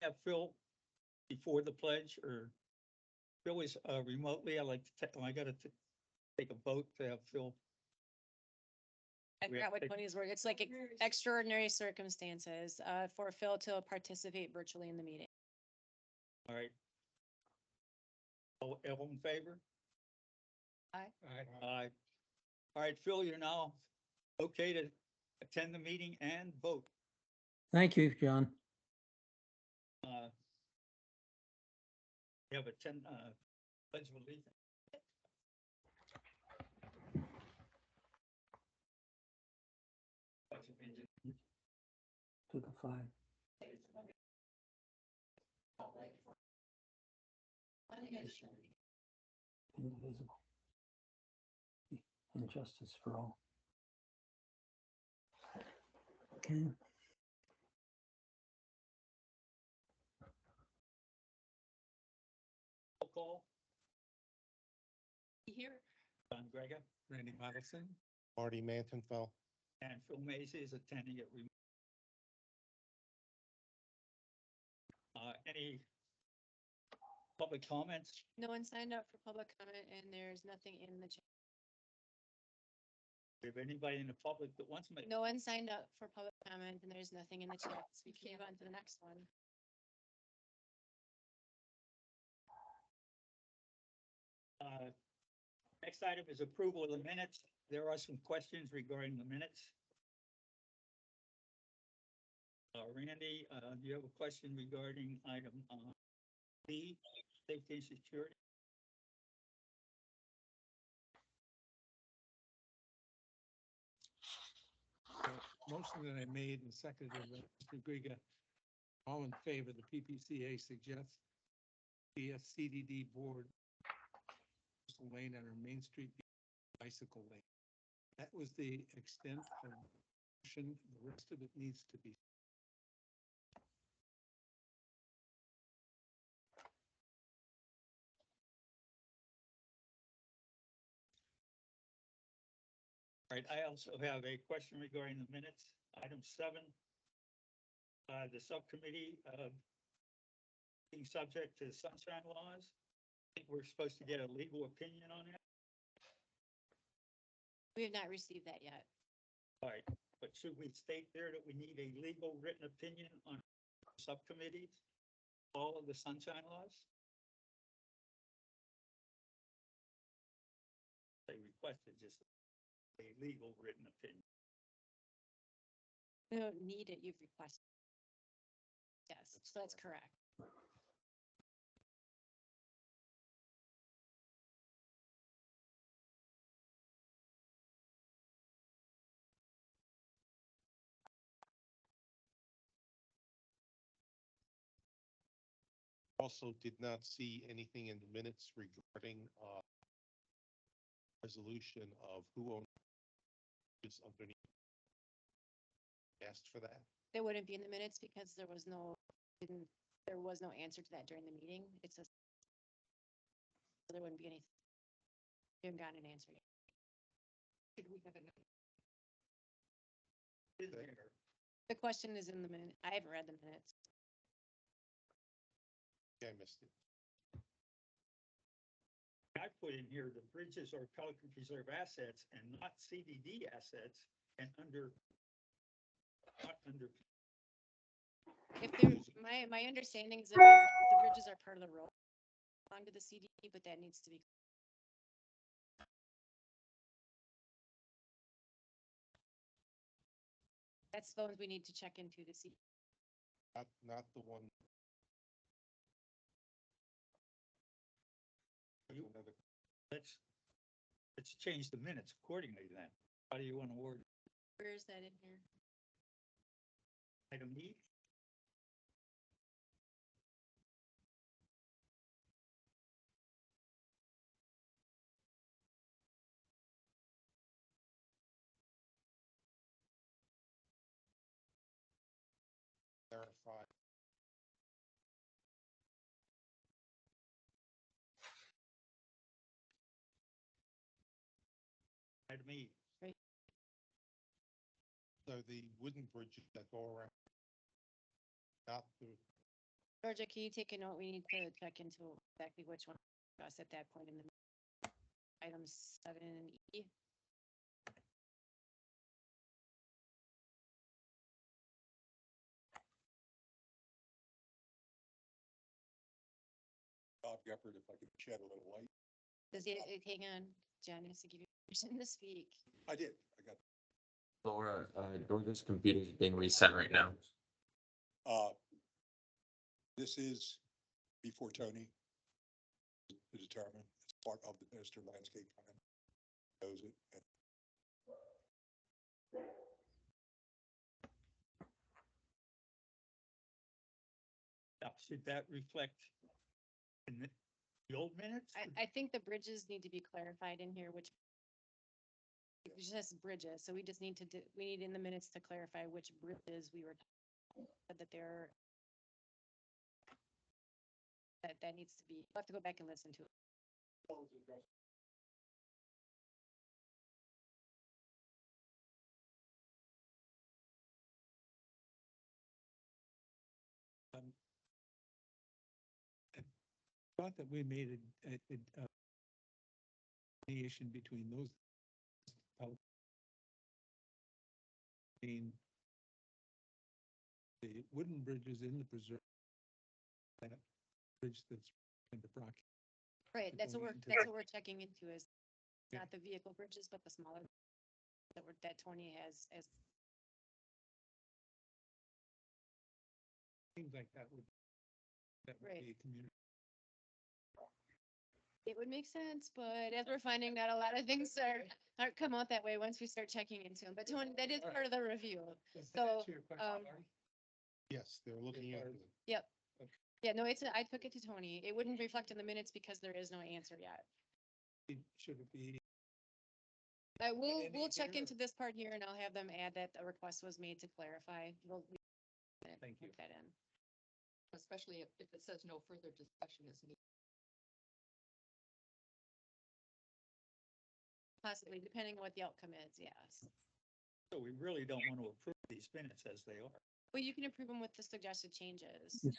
have Phil before the pledge, or Phil is remotely. I like to, I gotta take a vote to have Phil. I We have forgot what to- Tony's word. It's like extraordinary circumstances, for Phil to participate virtually in the meeting. All right. All in favor? Aye. Aye. All right, Phil, you're now okay to attend the meeting and vote. Thank you, John. You have a pledge of allegiance. Pledge of allegiance. To the flag. Indivisible. And justice for all. Okay. Roll call. Here. John Gregor. Randy Madison. Marty Mantonfeld. And Phil Mays is attending it. Any public comments? No one signed up for public comment and there's nothing in the chat. If anybody in the public that wants to make, No one signed up for public comment and there's nothing in the chat. So we can move on to the next one. next item is approval of the minutes. There are some questions regarding the minutes. Randy, do you have a question regarding item B, safety and security? Motion that I made and seconded by Mr. Griga. All in favor, the PPCA suggests the CDD board coastal lane on our Main Street bicycle lane. That was the extent of motion. The rest of it needs to be. All right, I also have a question regarding the minutes. Item 7. The subcommittee, being subject to sunshine laws. I think we're supposed to get a legal opinion on that. We have not received that yet. All right, but should we state there that we need a legal written opinion on subcommittees, all of the sunshine laws? They requested just a legal written opinion. We don't need it, you've requested. Yes, so that's correct. Also did not see anything in the minutes regarding resolution of who owns is underneath. Asked for that. There wouldn't be in the minutes because there was no answer to that during the meeting. It's a. There wouldn't be anything. We haven't gotten an answer yet. Should we have it? Is there? The question is in the minute. I haven't read the minutes. Yeah, I missed it. I put in here, the bridges are Pelican Preserve assets and not CDD assets and not under. If there, my understanding is that the bridges are part of the road along to the CD, but that needs to be. That's the ones we need to check into to see. Not the one. You- Another- Let's change the minutes accordingly then. How do you want to word it? Where is that in here? Item E? Clarify. Item E. So the wooden bridges that go around, not the Georgia, can you take a note? We need to check into exactly which one us at that point in the items 7 and E. Bob Gephardt, if I could shed a little light. Does it, hang on, John has to give you permission to speak. I did, I got, Laura, Georgia's computer is being reset right now. this is before Tony to determine, it's part of the master landscape plan. Knows it. And Now, should that reflect in the old minutes? I think the bridges need to be clarified in here, which it's just bridges, so we just need to do, we need in the minutes to clarify which bridges we were that they're that needs to be, we'll have to go back and listen to it. Thought that we made a delineation between those. Between the wooden bridges in the preserve. That bridge that's in the Brock. Right, that's what going we're, into that's the- what we're checking into is Yeah. not the vehicle bridges, but the smaller that we're, that Tony has as, Seems like that would Right. be a community. it would make sense, but as we're finding out, a lot of things aren't come out that way once we start checking into them, but Tony, that is All right. part of the review. Does that So, answer your question, Marty? yes, they're looking at it. Yep. Okay. Yeah, no, it's, I took it to Tony. It wouldn't reflect in the minutes because there is no answer yet. Should it be? We'll any check here? into this part here and I'll have them add that a request was made to clarify. Thank you. Put that in. Especially if it says no further discussion is needed. Possibly, depending on what the outcome is, yes. So we really don't want to approve these minutes as they are. Well, you can approve them with the suggested changes. Yes.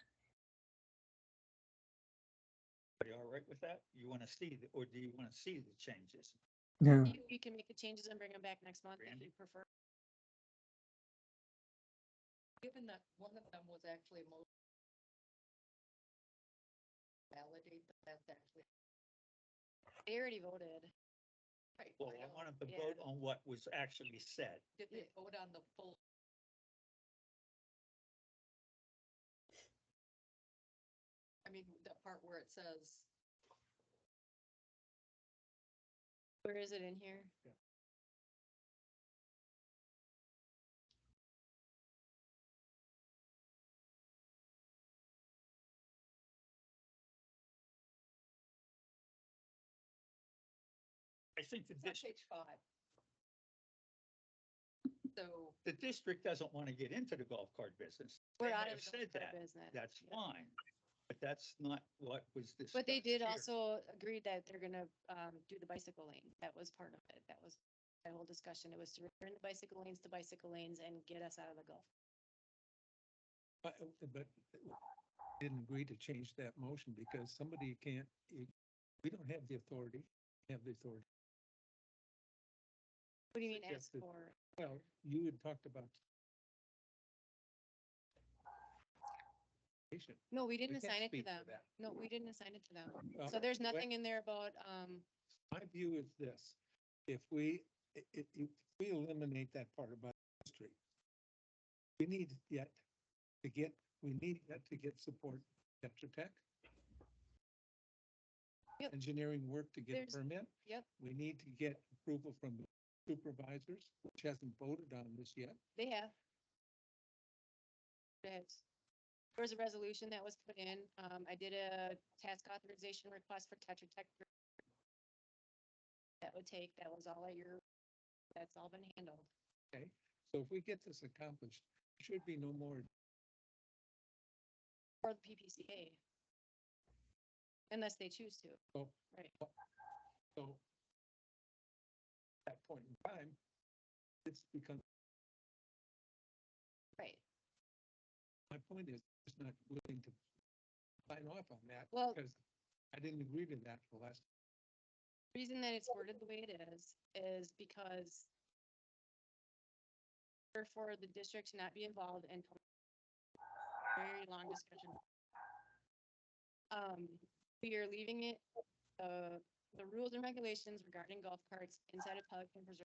Are you all right with that? You want to see, or do you want to see the changes? No, We can make the changes and bring them back next month if Randy? you prefer. Given that one of them was actually validate that that's actually. They already voted. Right, Well, I know. wanted to Yeah. vote on what was actually said. Did they vote on the full? I mean, that part where it says, Where is it in here? I think it's on page 5. So, the district doesn't want to get into the golf cart business. We're They out may of have the said golf cart that. business. That's Yeah. fine, but that's not what was discussed. But they did here. also agree that they're gonna, do the bicycle lane. That was part of it. That was that whole discussion. It was to return the bicycle lanes to bicycle lanes and get us out of the Gulf. But didn't agree to change that motion because somebody can't, we don't have the authority, have the authority. What do you mean ask Suggested- for? Well, you had talked about. No, we didn't We can't assign it to speak for them. that. No, we didn't assign it to them. Well, So there's what- nothing in there about, My view is this, if we eliminate that part about history, we need yet to get support Tetra Tech. Yep. Engineering work to get a There's- permit. Yep. We need to get approval from the supervisors, which hasn't voted on this yet. they have. There was a resolution that was put in. I did a task authorization request for Tetra Tech. That would take, that was all at your, that's all been handled. Okay, so if we get this accomplished, there should be no more. For the PPCA. Unless they choose to. So. Right. So. At that point in time, it's become, Right. my point is, it's not willing to sign off on that. Well- Because I didn't agree to that for the last. Reason that it's worded the way it is because for the district to not be involved in very long discussion. We are leaving it, the rules and regulations regarding golf carts inside of Pelican Preserve.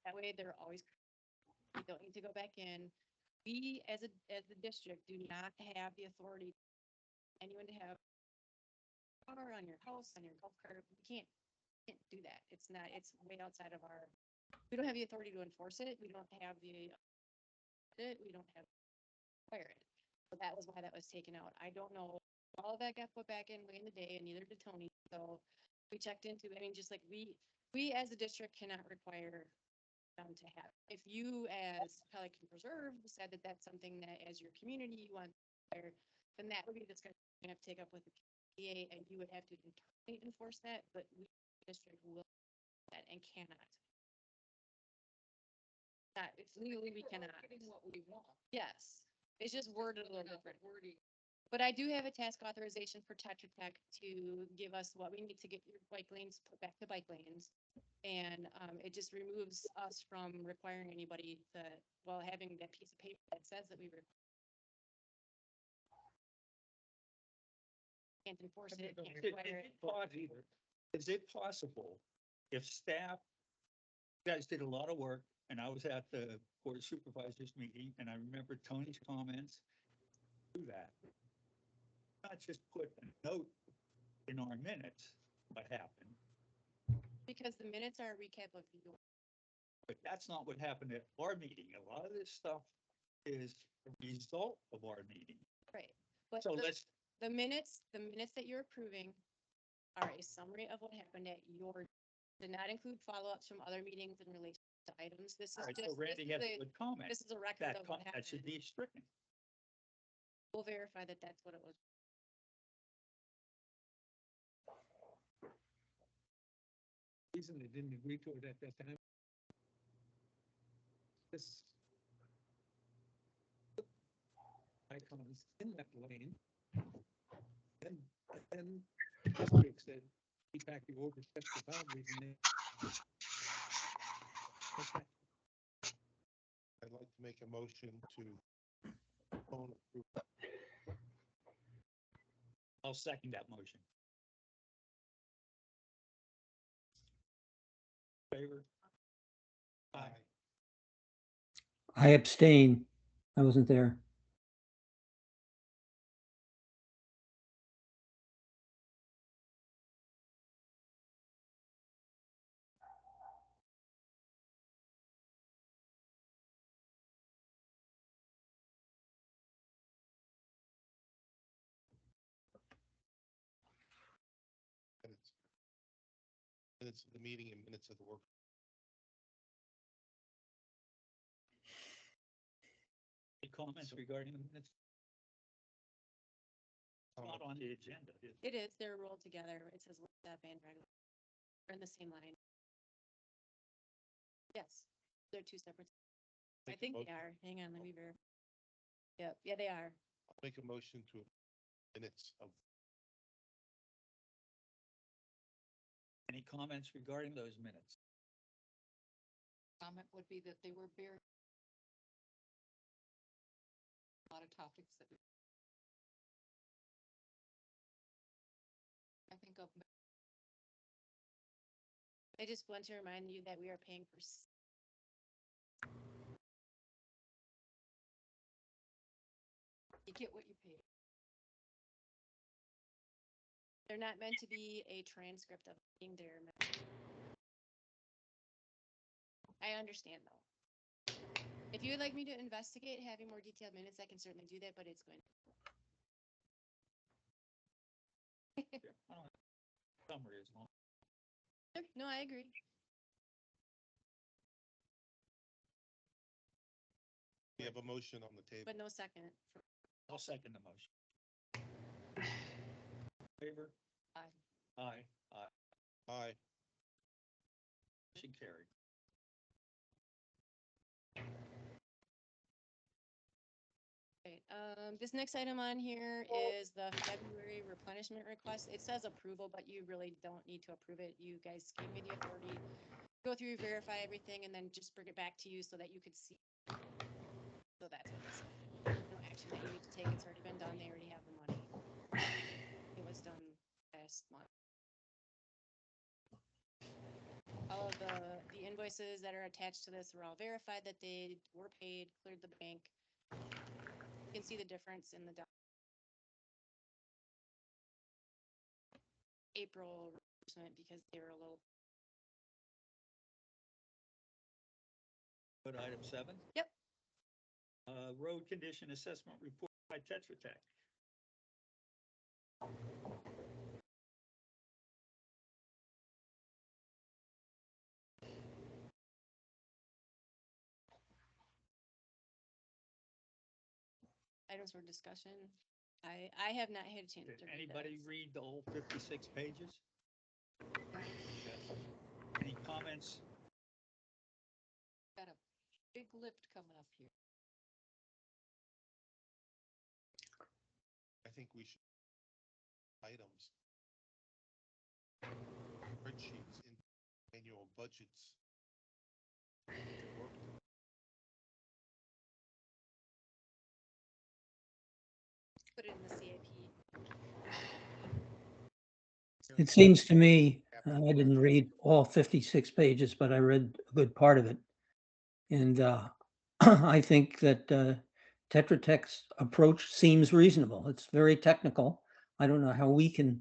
That way they're always, we don't need to go back in. We, as the district, do not have the authority, anyone to have power on your house, on your golf cart. We can't do that. It's not, it's way outside of our, we don't have the authority to enforce it. We don't have we don't have require it. So that was why that was taken out. I don't know. All of that got put back in way in the day and neither did Tony. So we checked into, I mean, just like we as a district cannot require them to have. If you as Pelican Preserve decide that that's something that as your community you want, to require, then that would be a discussion you have to take up with the PA and you would have to internally enforce that, but we district will do that and cannot. Not, it's legally we cannot. Getting what we want. Yes, it's just worded a little Not different. Wording. But I do have a task authorization for Tetra Tech to give us what we need to get your bike lanes put back to bike lanes. And it just removes us from requiring anybody to, well, having that piece of paper that says that we can't enforce it, can't require it. Is it possible if staff, you guys did a lot of work and I was at the Board of Supervisors meeting and I remember Tony's comments to that. Not just put a note in our minutes, what happened, Because the minutes are a recap of the, but that's not what happened at our meeting. A lot of this stuff is a result of our meeting. right. But So the- let's, the minutes that you're approving are a summary of what happened at your, did not include follow-ups from other meetings in relation to items. This is all right, just, so Randy has a good comment. this is a record of what That should happened. be stricken. We'll verify that that's what it was. Reason they didn't agree to it at that time. This icons in that lane. And district said, keep back, you overstepped the boundaries and they. Okay. I'd like to make a motion to own approve. I'll second that motion. Favor? Aye. I abstain. I wasn't there. Minutes. Minutes of the meeting and minutes of the work. Any comments regarding the minutes? It's not on the agenda. It is, they're rolled together. It says step and regular. They're in the same line. Yes, they're two separate. I Make a think they motion- are. Hang on, let me verify. Yep, yeah, they are. I'll make a motion to minutes of Any comments regarding those minutes? Comment would be that they were very. A lot of topics that. I think of. I just want to remind you that we are paying for. You get what you pay. They're not meant to be a transcript of being there. I understand though. If you would like me to investigate having more detailed minutes, I can certainly do that, but it's going. I don't have summary as long. No, I agree. we have a motion on the table. But no second. I'll second the motion. Favor? Aye. Aye. Aye. Aye. Motion carried. Okay, This next item on here is the February replenishment request. It says approval, but you really don't need to approve it. You guys gave me the authority to go through, verify everything, and then just bring it back to you so that you could see. So that's what this is. No action that you need to take. It's already been done. They already have the money. It was done last month. All of the invoices that are attached to this were all verified that they were paid, cleared the bank. You can see the difference in the April reimbursement because they were a little. Go to item 7. Yep. Road condition assessment report by Tetra Tech. Items for discussion. I have not had a chance Did to read anybody this. read the whole 56 pages? Yes. Any comments? Got a big lift coming up here. I think we should items. Spreadsheets in annual budgets. Work Put it in the CIP. It seems to me, I didn't read all 56 pages, but I read a good part of it. And I think that Tetra Tech's approach seems reasonable. It's very technical. I don't know how we can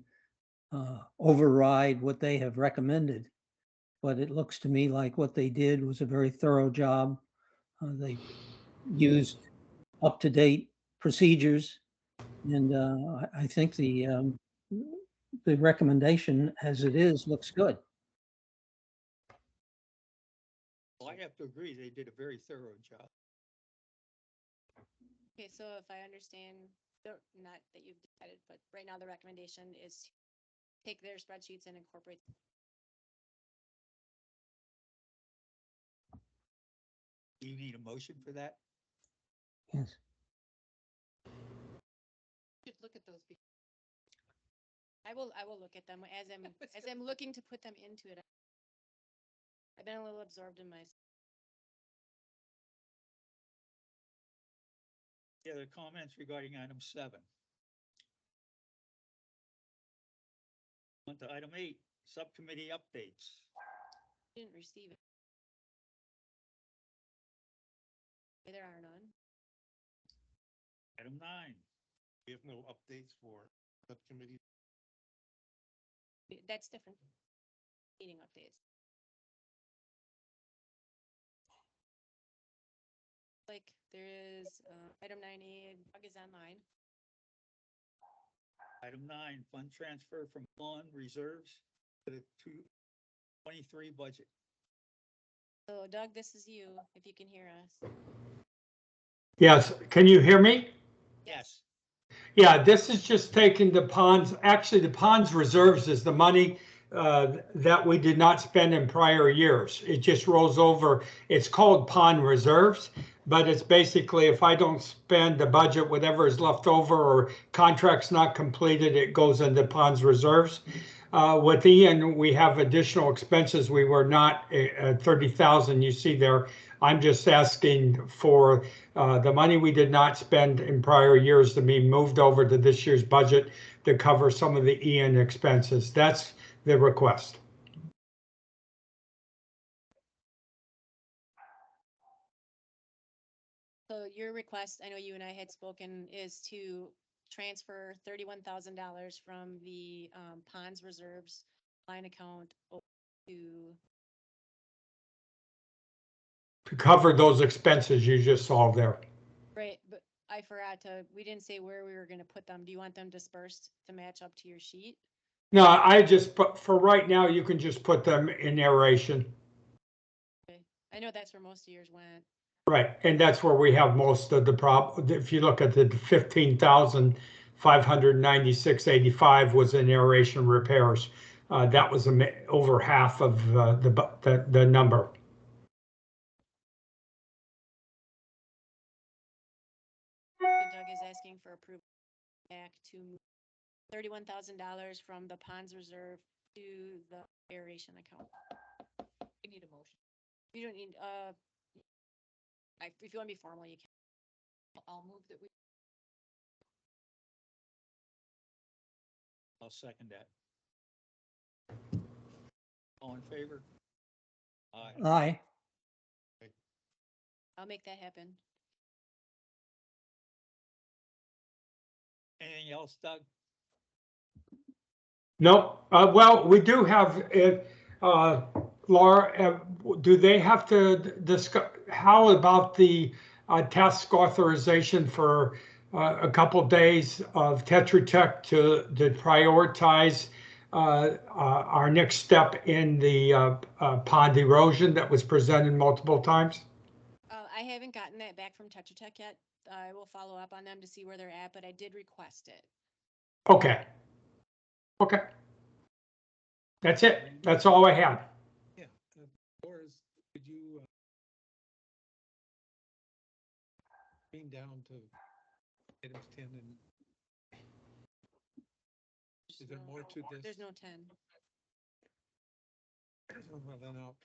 override what they have recommended, but it looks to me like what they did was a very thorough job. They used up-to-date procedures, and I think the recommendation as it is looks good. Well, I have to agree, they did a very thorough job. Okay, so if I understand, not that you've decided, but right now the recommendation is to take their spreadsheets and incorporate. Do you need a motion for that? Yes. Should look at those. I will look at them as I'm looking to put them into it. I've been a little absorbed in my. Any other comments regarding item 7? On to item 8, subcommittee updates. Didn't receive it. There are none. Item 9, We have no updates for subcommittee. That's different. Meeting updates. Like there is item 9A, Doug is online. item 9, fund transfer from bond reserves to the 2023 budget. So Doug, this is you, if you can hear us. Yes, can you hear me? Yes. Yeah, this is just taking the ponds, actually the ponds reserves is the money that we did not spend in prior years. It just rolls over. It's called pond reserves, but it's basically if I don't spend the budget, whatever is left over or contracts not completed, it goes into ponds reserves. With Ian, we have additional expenses. We were not at 30,000 you see there. I'm just asking for the money we did not spend in prior years to be moved over to this year's budget to cover some of the Ian expenses. That's the request. So your request, I know you and I had spoken, is to transfer $31,000 from the ponds reserves line account to. To cover those expenses you just saw there. Right, but I forgot we didn't say where we were gonna put them. Do you want them dispersed to match up to your sheet? No, I just put, for right now, you can just put them in aeration. Okay. I know that's where most of yours went. Right, and that's where we have most of the problem. If you look at the 15,596.85 was in aeration repairs. That was over half of the number. Doug is asking for approval back to move $31,000 from the ponds reserve to the aeration account. We need a motion. You don't need, if you want to be formal, you can. I'll move that we, I'll second that. All in favor? Aye. Aye. I'll make that happen. Anything else, Doug? No, well, we do have it, Laura, do they have to discuss, how about the task authorization for a couple days of Tetra Tech to prioritize our next step in the pond erosion that was presented multiple times? I haven't gotten that back from Tetra Tech yet. I will follow up on them to see where they're at, but I did request it. Okay. Okay. That's it. That's all I had. Yeah. Doris, could you bring down to items 10 and is there more to this? There's no 10. Well, then I'll,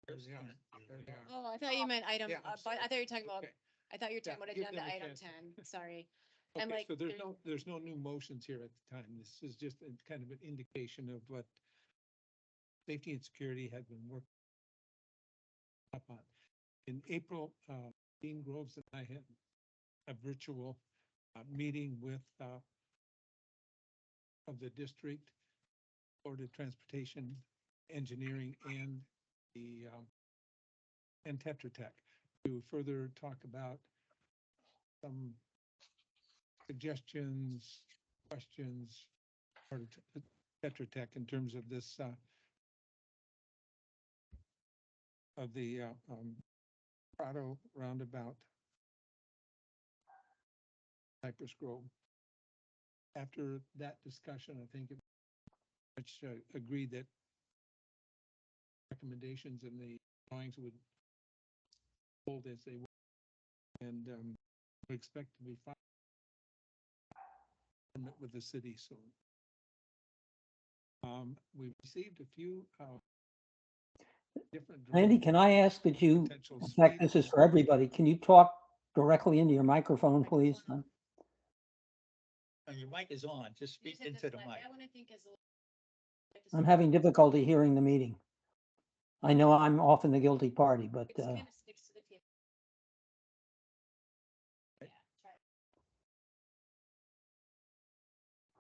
there they are. There they are. Oh, I thought you meant item, Yeah, I'm but I sorry. thought you were talking about, Okay. I thought you were Yeah, talking about give agenda them a item chance. 10. Sorry. I'm Okay, like, so there's no new motions here at the time. This is just a kind of an indication of what safety and security had been working up on. In April, Dean Groves and I had a virtual meeting with of the district, Florida Transportation Engineering and the and Tetra Tech to further talk about some suggestions, questions for Tetra Tech in terms of this of the Prado roundabout, Cypress Grove. After that discussion, I think it much agreed that recommendations in the drawings would hold as they were, and we expect to be filed with the city soon. We've received a few different. Randy, can I ask that you, Potential in fact, this is for everybody, can you talk directly into your microphone, please? And your mic is on, just speak into the mic. That one I think is. I'm having difficulty hearing the meeting. I know I'm often the guilty party, but It kind of sticks to the tip. Yeah, try it.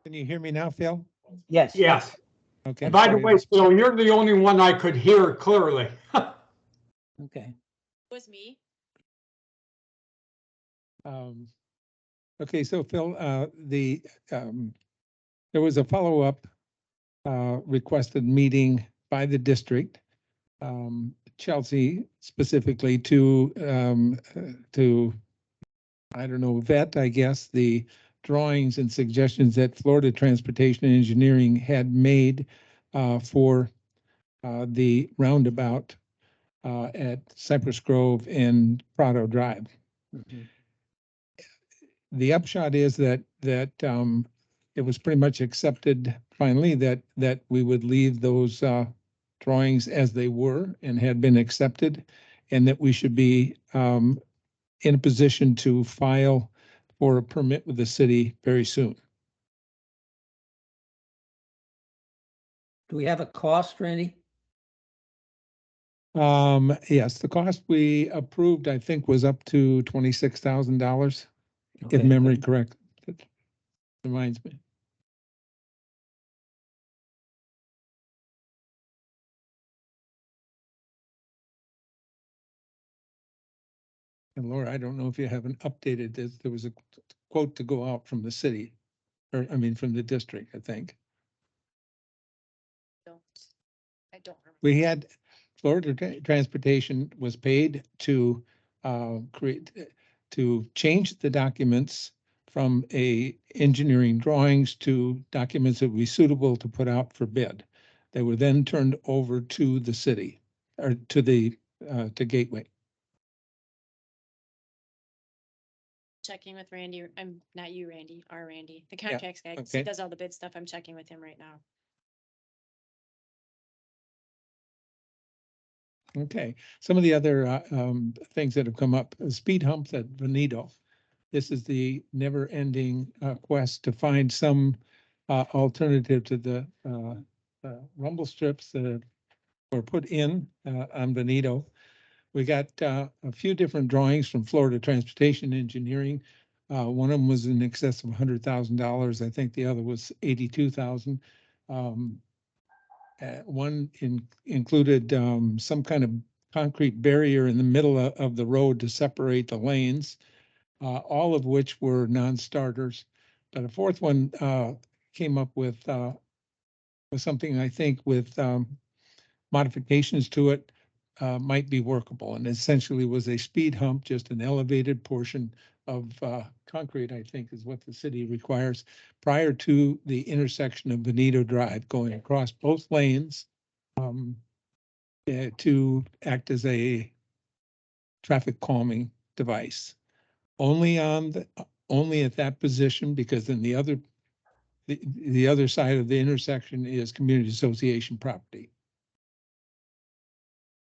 Can you hear me now, Phil? yes. Yes. Okay. And by the sorry. way, Phil, you're the only one I could hear clearly. Okay. It was me. Okay, so Phil, there was a follow-up requested meeting by the district, Chelsea specifically to, I don't know, vet, I guess, the drawings and suggestions that Florida Transportation and Engineering had made for the roundabout at Cypress Grove and Prado Drive. Mhm. The upshot is that it was pretty much accepted finally that we would leave those drawings as they were and had been accepted, and that we should be in a position to file for a permit with the city very soon. Do we have a cost, Randy? Yes, the cost we approved, I think, was up to $26,000, if Okay, memory good. correct. That reminds me. And Laura, I don't know if you haven't updated this. There was a quote to go out from the city, or I mean, from the district, I think. I don't remember. We had Florida Transportation was paid to to change the documents from engineering drawings to documents that would be suitable to put out for bid. They were then turned over to the city or to the to Gateway. checking with Randy. I'm not you, Randy, our Randy, the Yeah, contracts guy. 'Cause okay. He does all the bid stuff. I'm checking with him right now. Okay, some of the other things that have come up, speed humps at Veneto. This is the never-ending quest to find some alternative to the rumble strips that were put in on Veneto. We got a few different drawings from Florida Transportation Engineering. One of them was in excess of $100,000. I think the other was 82,000. One included some kind of concrete barrier in the middle of the road to separate the lanes, all of which were non-starters. But a fourth one came up with something I think with modifications to it might be workable, and essentially was a speed hump, just an elevated portion of concrete, I think is what the city requires prior to the intersection of Benito Drive, going across both lanes to act as a traffic calming device. Only only at that position, because then the other side of the intersection is community association property.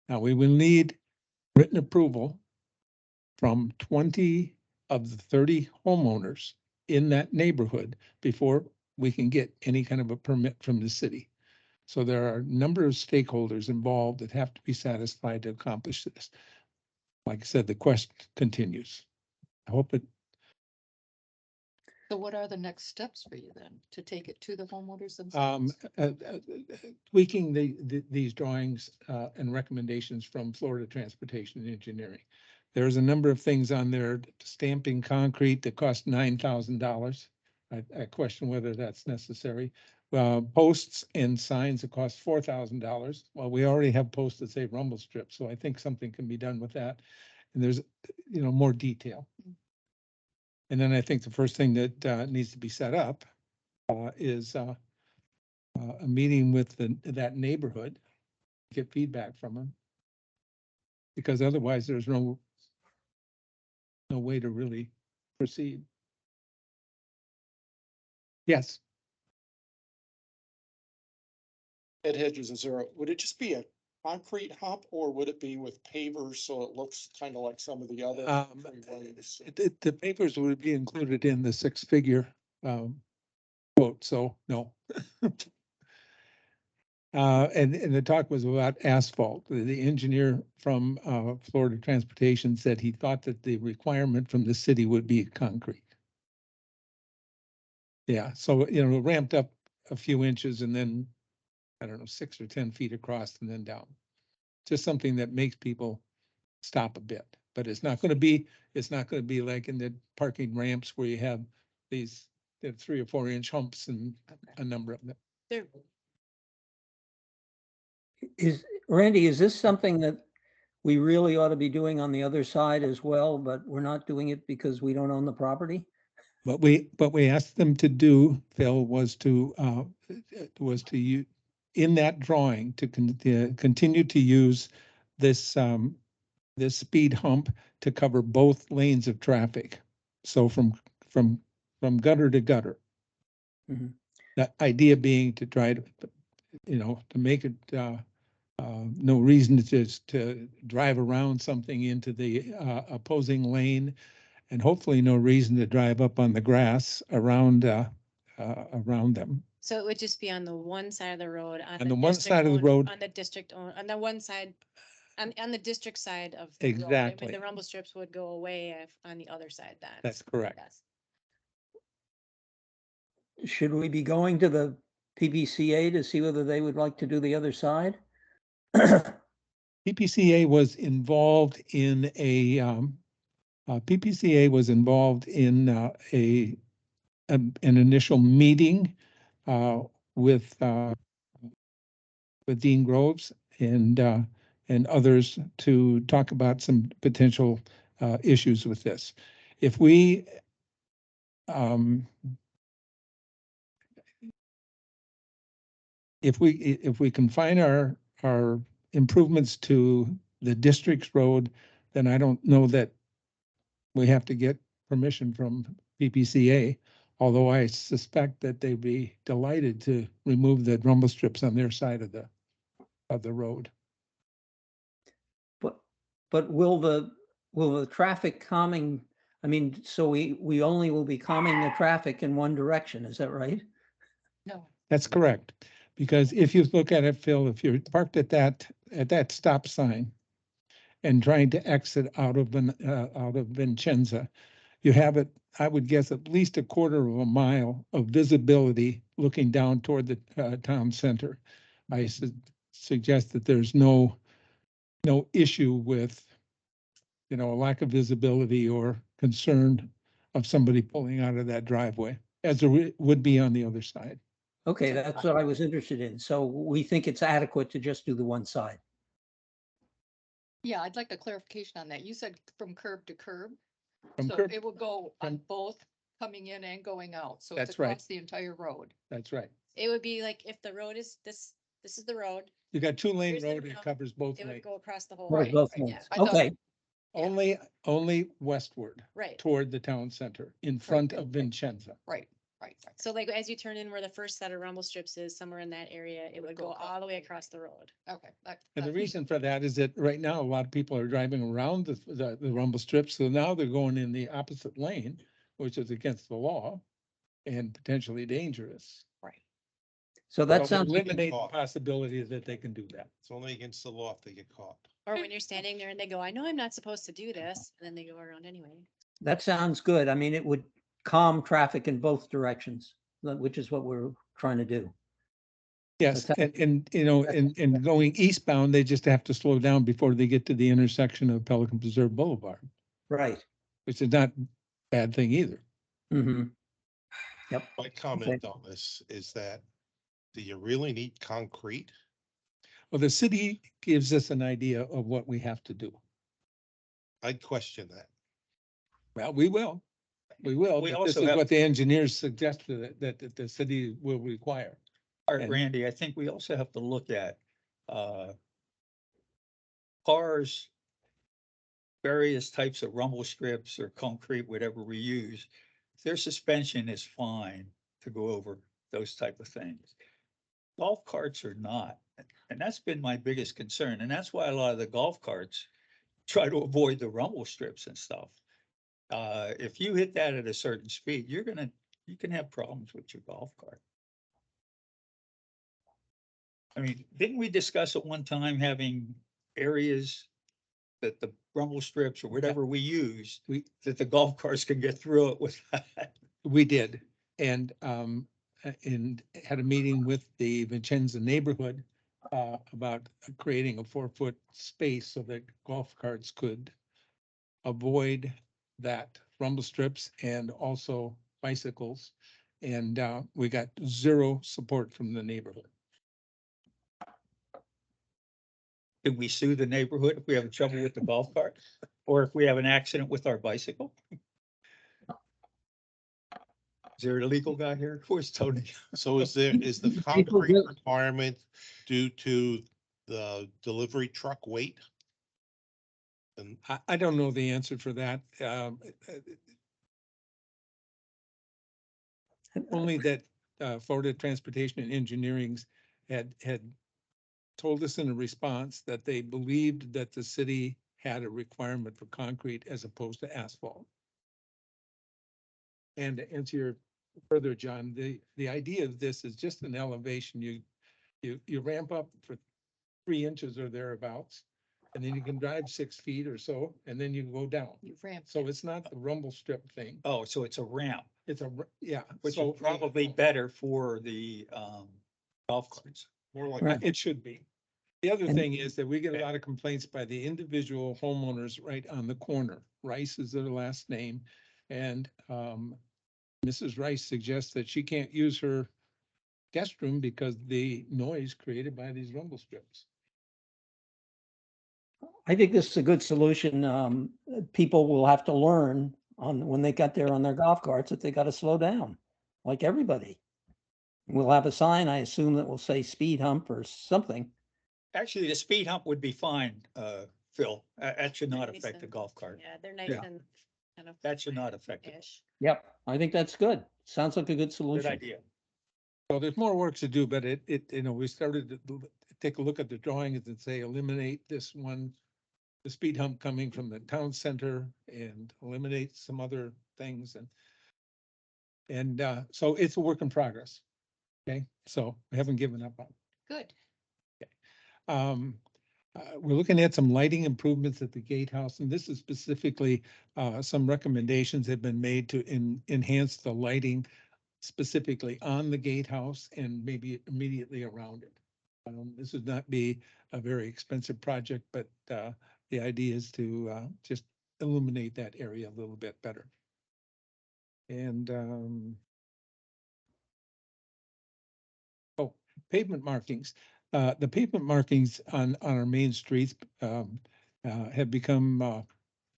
Now, we will need written approval from 20 of the 30 homeowners in that neighborhood before we can get any kind of a permit from the city. So there are a number of stakeholders involved that have to be satisfied to accomplish this. Like I said, the quest continues. I hope it, So what are the next steps for you then, to take it to the homeowners um, themselves? tweaking these drawings and recommendations from Florida Transportation and Engineering. There's a number of things on there, stamping concrete that cost $9,000. I question whether that's necessary. Posts and signs that cost $4,000. Well, we already have posts that say rumble strip, so I think something can be done with that. And there's, more detail. And then I think the first thing that needs to be set up is a meeting with that neighborhood, get feedback from them. Because otherwise there's no way to really proceed. Yes, Ed Hedges, would it just be a concrete hump or would it be with pavers so it looks kind of like some of the other? freeways? the papers would be included in the six-figure quote, so no. And the talk was about asphalt. The engineer from Florida Transportation said he thought that the requirement from the city would be concrete. Yeah, so, ramped up a few inches and then, I don't know, 6 or 10 feet across and then down. Just something that makes people stop a bit, but it's not going to be like in the parking ramps where you have these 3 or 4 inch humps and a number of them. There, Randy, is this something that we really ought to be doing on the other side as well, but we're not doing it because we don't own the property? What we asked them to do, Phil, was to use in that drawing to continue to use this this speed hump to cover both lanes of traffic. So from gutter to gutter. Mhm. The idea being to try to, to make it no reason to just to drive around something into the opposing lane, and hopefully no reason to drive up on the grass around them. so it would just be on the one side of the road. On the one side of the road. On the district, on the one side, on the district side of the road. I mean, Exactly. the rumble strips would go away on the other side then. That's correct. Yes. Should we be going to the PPCA to see whether they would like to do the other side? PPCA was involved in PPCA was involved in an initial meeting with Dean Groves and others to talk about some potential issues with this. If we confine our improvements to the district's road, then I don't know that we have to get permission from PPCA, although I suspect that they'd be delighted to remove the rumble strips on their side of the road. But will the traffic calming, I mean, so we only will be calming the traffic in one direction, is that right? No, That's correct, because if you look at it, Phil, if you're parked at that stop sign and trying to exit out of Vincenza, you have it, I would guess, at least a quarter of a mile of visibility looking down toward the town center. I suggest that there's no issue with, a lack of visibility or concern of somebody pulling out of that driveway, as there would be on the other side. Okay, that's what I was interested in. So we think it's adequate to just do the one side. yeah, I'd like a clarification on that. You said from curb to curb. From So curb- it will go on from- both coming in and going out. So it's That's right. across the entire road. That's right. It would be like if the road is this is the road, You got 2-lane Here's the road, it road. covers both it would lanes, go across the whole. Right, road, both right, ways. I thought- Okay, yeah. only westward Right. toward the town center, in front of Vincenza. Right, right. So like as you turn in where the first set of rumble strips is, somewhere in that area, it would go all the way across the road. Okay. And the reason for that is that right now, a lot of people are driving around the rumble strips, so now they're going in the opposite lane, which is against the law and potentially dangerous. Right. so that Well, sounds, eliminate the possibility that they can do that. It's only against the law if they get caught. Or when you're standing there and they go, I know I'm not supposed to do this, and then they go around anyway. that sounds good. I mean, it would calm traffic in both directions, which is what we're trying to do. Yes, Okay. and going eastbound, they just have to slow down before they get to the intersection of Pelican Preserve Boulevard, Right. which is not a bad thing either. Mm-hmm. Yep. My comment on this is that, do you really need concrete? Well, the city gives us an idea of what we have to do. I'd question that. Well, we will. We will, We but this also is have- what the engineers suggested that the city will require. All right, And- Randy, I think we also have to look at, cars, various types of rumble strips or concrete, whatever we use. Their suspension is fine to go over those type of things. Golf carts are not, and that's been my biggest concern, and that's why a lot of the golf carts try to avoid the rumble strips and stuff. If you hit that at a certain speed, you can have problems with your golf cart. I mean, didn't we discuss at one time having areas that the rumble strips or whatever we use, that the golf carts can get through it with that? We did, and had a meeting with the Vincenza neighborhood about creating a 4-foot space so that golf carts could avoid that rumble strips and also bicycles. And we got zero support from the neighborhood. Can we sue the neighborhood if we have trouble with the golf cart? Or if we have an accident with our bicycle? Is there a legal guy here? Where's Tony? So is the People concrete do- requirement due to the delivery truck weight? And I don't know the answer for that. Only that Florida Transportation and Engineering's had told us in a response that they believed that the city had a requirement for concrete as opposed to asphalt. And to answer your further, John, the idea of this is just an elevation. You ramp up for 3 inches or thereabouts, and then you can drive 6 feet or so, and then you go down. You ramp. So it's not the rumble strip thing. Oh, so it's a ramp, It's yeah. which so is probably better for the golf carts. more like. Right. It should be. The other And- thing is that we get a lot of complaints by the individual homeowners right on the corner. Rice is their last name. And Mrs. Rice suggests that she can't use her guest room because the noise created by these rumble strips. I think this is a good solution. People will have to learn when they got there on their golf carts that they got to slow down, like everybody. We'll have a sign, I assume, that will say speed hump or something. Actually, the speed hump would be fine, Phil. That should not Nice affect the and- golf cart. Yeah, they're nice Yeah. and kind of. That should not affect it. Ish. Yep, I think that's good. Sounds like a good Good solution. idea. Well, there's more work to do, but we started to take a look at the drawings and say, eliminate this one, the speed hump coming from the town center and eliminate some other things and so it's a work in progress. Okay, so we haven't given up on. Good. We're looking at some lighting improvements at the gatehouse, and this is specifically, some recommendations have been made to enhance the lighting specifically on the gatehouse and maybe immediately around it. This would not be a very expensive project, but, the idea is to, just illuminate that area a little bit better. And, pavement markings. The pavement markings on our main streets have become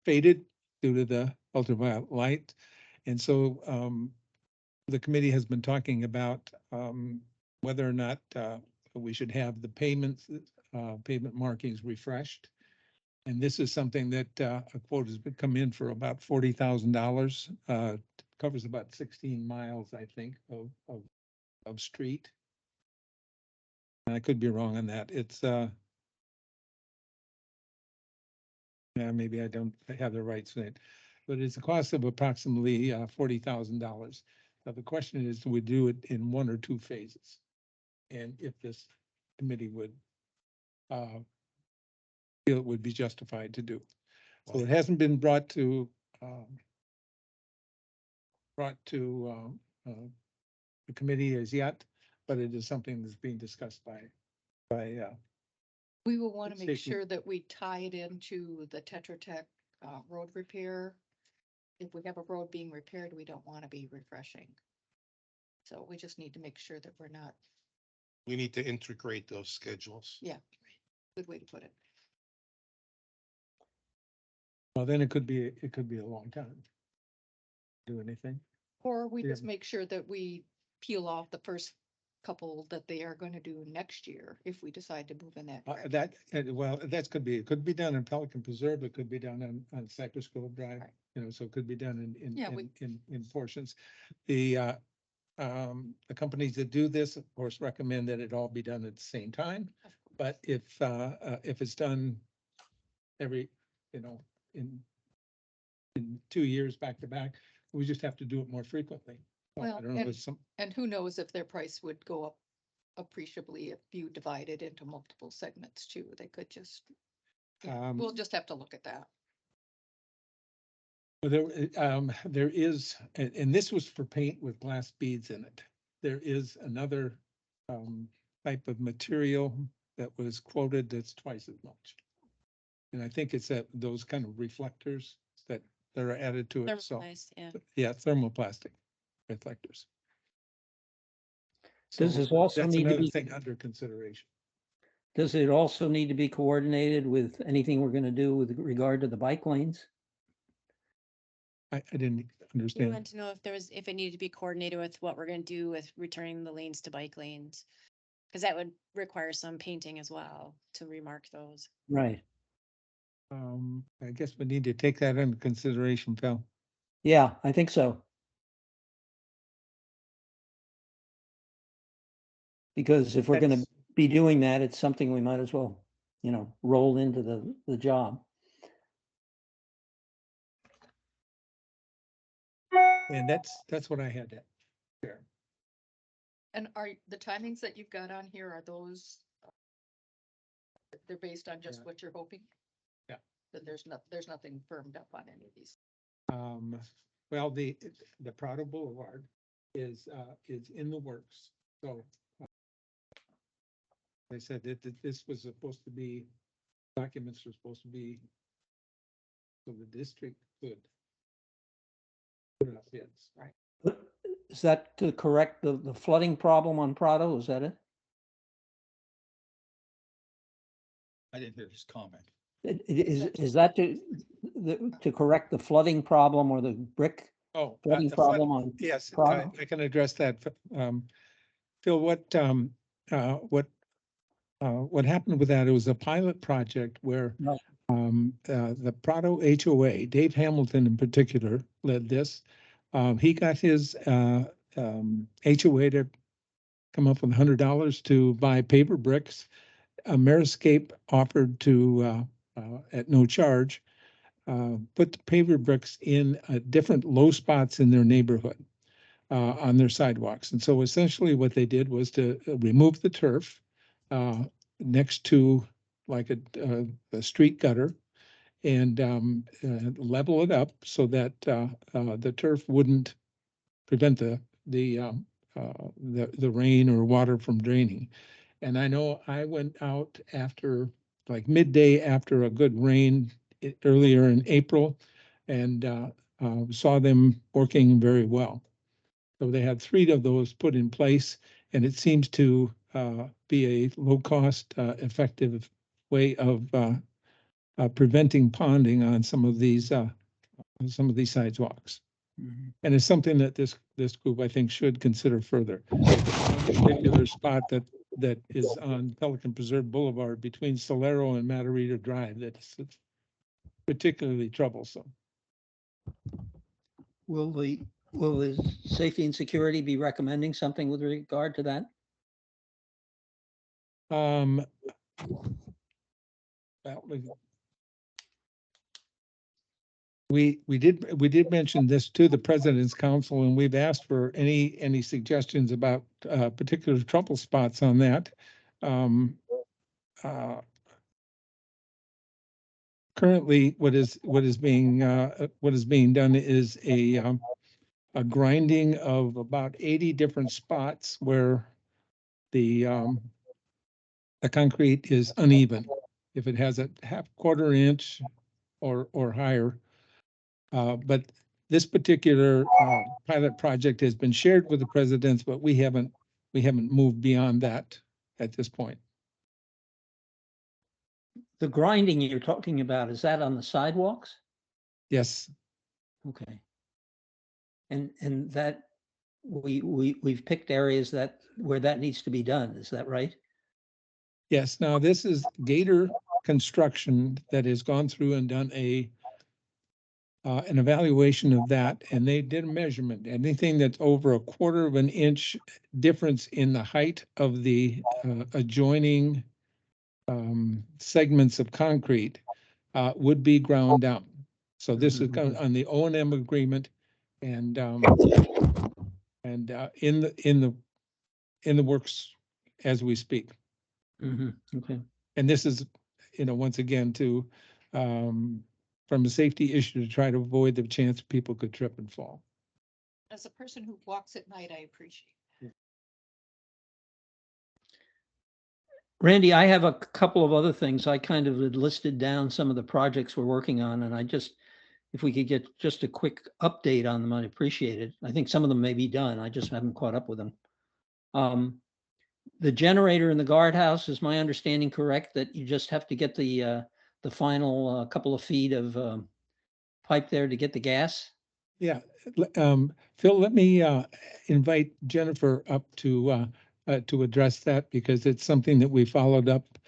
faded due to the ultraviolet light. And so the committee has been talking about whether or not we should have the pavement markings refreshed. And this is something that a quote has come in for about $40,000. Covers about 16 miles, I think, of street. I could be wrong on that. It's, yeah, maybe I don't have the right thing, but it's a cost of approximately $40,000. So the question is, do we do it in one or two phases? And if this committee would feel it would be justified to do. So it hasn't been brought to the committee as yet, but it is something that's being discussed by We will want to make Safety. sure that we tie it into the Tetra Tech road repair. If we have a road being repaired, we don't want to be refreshing. So we just need to make sure that we're not, We need to integrate those schedules. good way to put it. well, then it could be a long time. Do anything. Or we Yeah. just make sure that we peel off the first couple that they are going to do next year if we decide to move in that direction. Well, it could be done in Pelican Preserve, it could be done on Cypress Grove Drive, Right. so it could be done Yeah, in portions. The companies that do this, of course, recommend that it all be done at the same time. But if it's done every, in 2 years back to back, we just have to do it more frequently. So I Well, don't know, it's some, And who knows if their price would go up appreciably if you divide it into multiple segments too. They could just, we'll just have to look at that. Well, there is, and this was for paint with glass beads in it. There is another type of material that was quoted that's twice as much. And I think it's those kind of reflectors that are added to it. So, Thermalized, yeah. yeah, thermoplastic reflectors. Does So this also that's need to another be, thing under consideration. does it also need to be coordinated with anything we're gonna do with regard to the bike lanes? I didn't We understand. want to know if it needed to be coordinated with what we're gonna do with returning the lanes to bike lanes. Cause that would require some painting as well to remark those. Right. I guess we need to take that into consideration, Phil. Yeah, I think so. Because if we're gonna That's- be doing that, it's something we might as well, roll into the job. And that's what I had to share. And are the timings that you've got on here, are those? They're based on just Yeah. what you're hoping? Yeah. Then there's nothing firmed up on any of these. Well, the Prado Boulevard is in the works, so. They said that this was supposed to be, documents were supposed to be. So the district could. Put it up bids. Right. Is that to correct the flooding problem on Prado? Is that it? I didn't hear his comment. Is that to correct the flooding problem or the brick Oh. flooding the flood- problem on? Yes, Prado? I can address that. Phil, what happened with that? It was a pilot project where No. The Prado HOA, Dave Hamilton in particular led this. He got his, HOA to come up with $100 to buy paper bricks. Ameriscape offered to, at no charge, put the paver bricks in different low spots in their neighborhood on their sidewalks. And so essentially what they did was to remove the turf next to like a street gutter and level it up so that the turf wouldn't prevent the rain or water from draining. And I know I went out after like midday after a good rain earlier in April and saw them working very well. So they had 3 of those put in place, and it seems to be a low cost, effective way of preventing ponding on some of these sidewalks. Mhm. And it's something that this group, I think, should consider further. One particular spot that is on Pelican Preserve Boulevard between Solero and Matarita Drive that's particularly troublesome. Will the safety and security be recommending something with regard to that? Well, we did mention this to the President's Council, and we've asked for any suggestions about particular trouble spots on that. Currently, what is being done is a grinding of about 80 different spots where the concrete is uneven. If it has a quarter inch or higher. But this particular pilot project has been shared with the presidents, but we haven't moved beyond that at this point. The grinding you're talking about, is that on the sidewalks? Yes, Okay. And that we've picked areas where that needs to be done, is that right? yes. Now this is Gator Construction that has gone through and done an evaluation of that, and they did a measurement. Anything that's over a quarter of an inch difference in the height of the adjoining segments of concrete would be ground down. So this is on the O&M agreement, and in the works as we speak. Okay. And this is, once again, to from a safety issue to try to avoid the chance people could trip and fall. As a person who walks at night, I appreciate it. Randy, I have a couple of other things. I kind of had listed down some of the projects we're working on, and if we could get just a quick update on them, I'd appreciate it. I think some of them may be done. I just haven't caught up with them. The generator in the guardhouse, is my understanding correct that you just have to get the final couple of feet of pipe there to get the gas? Yeah, Phil, let me invite Jennifer up to address that, because it's something that we followed up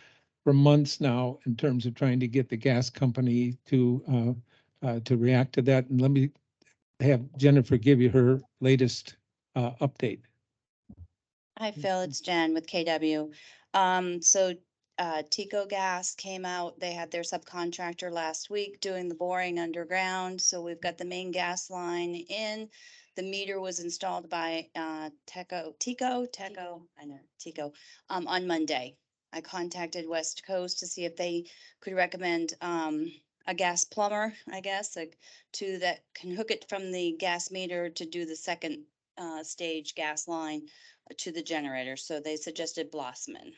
for months now in terms of trying to get the gas company to react to that. And let me have Jennifer give you her latest update. Hi, Phil, it's Jen with KW. Tico Gas came out, they had their subcontractor last week doing the boring underground, so we've got the main gas line in. The meter was installed by Tico, on Monday. I contacted West Coast to see if they could recommend a gas plumber, I guess, that can hook it from the gas meter to do the second stage gas line to the generator. So they suggested Blossman.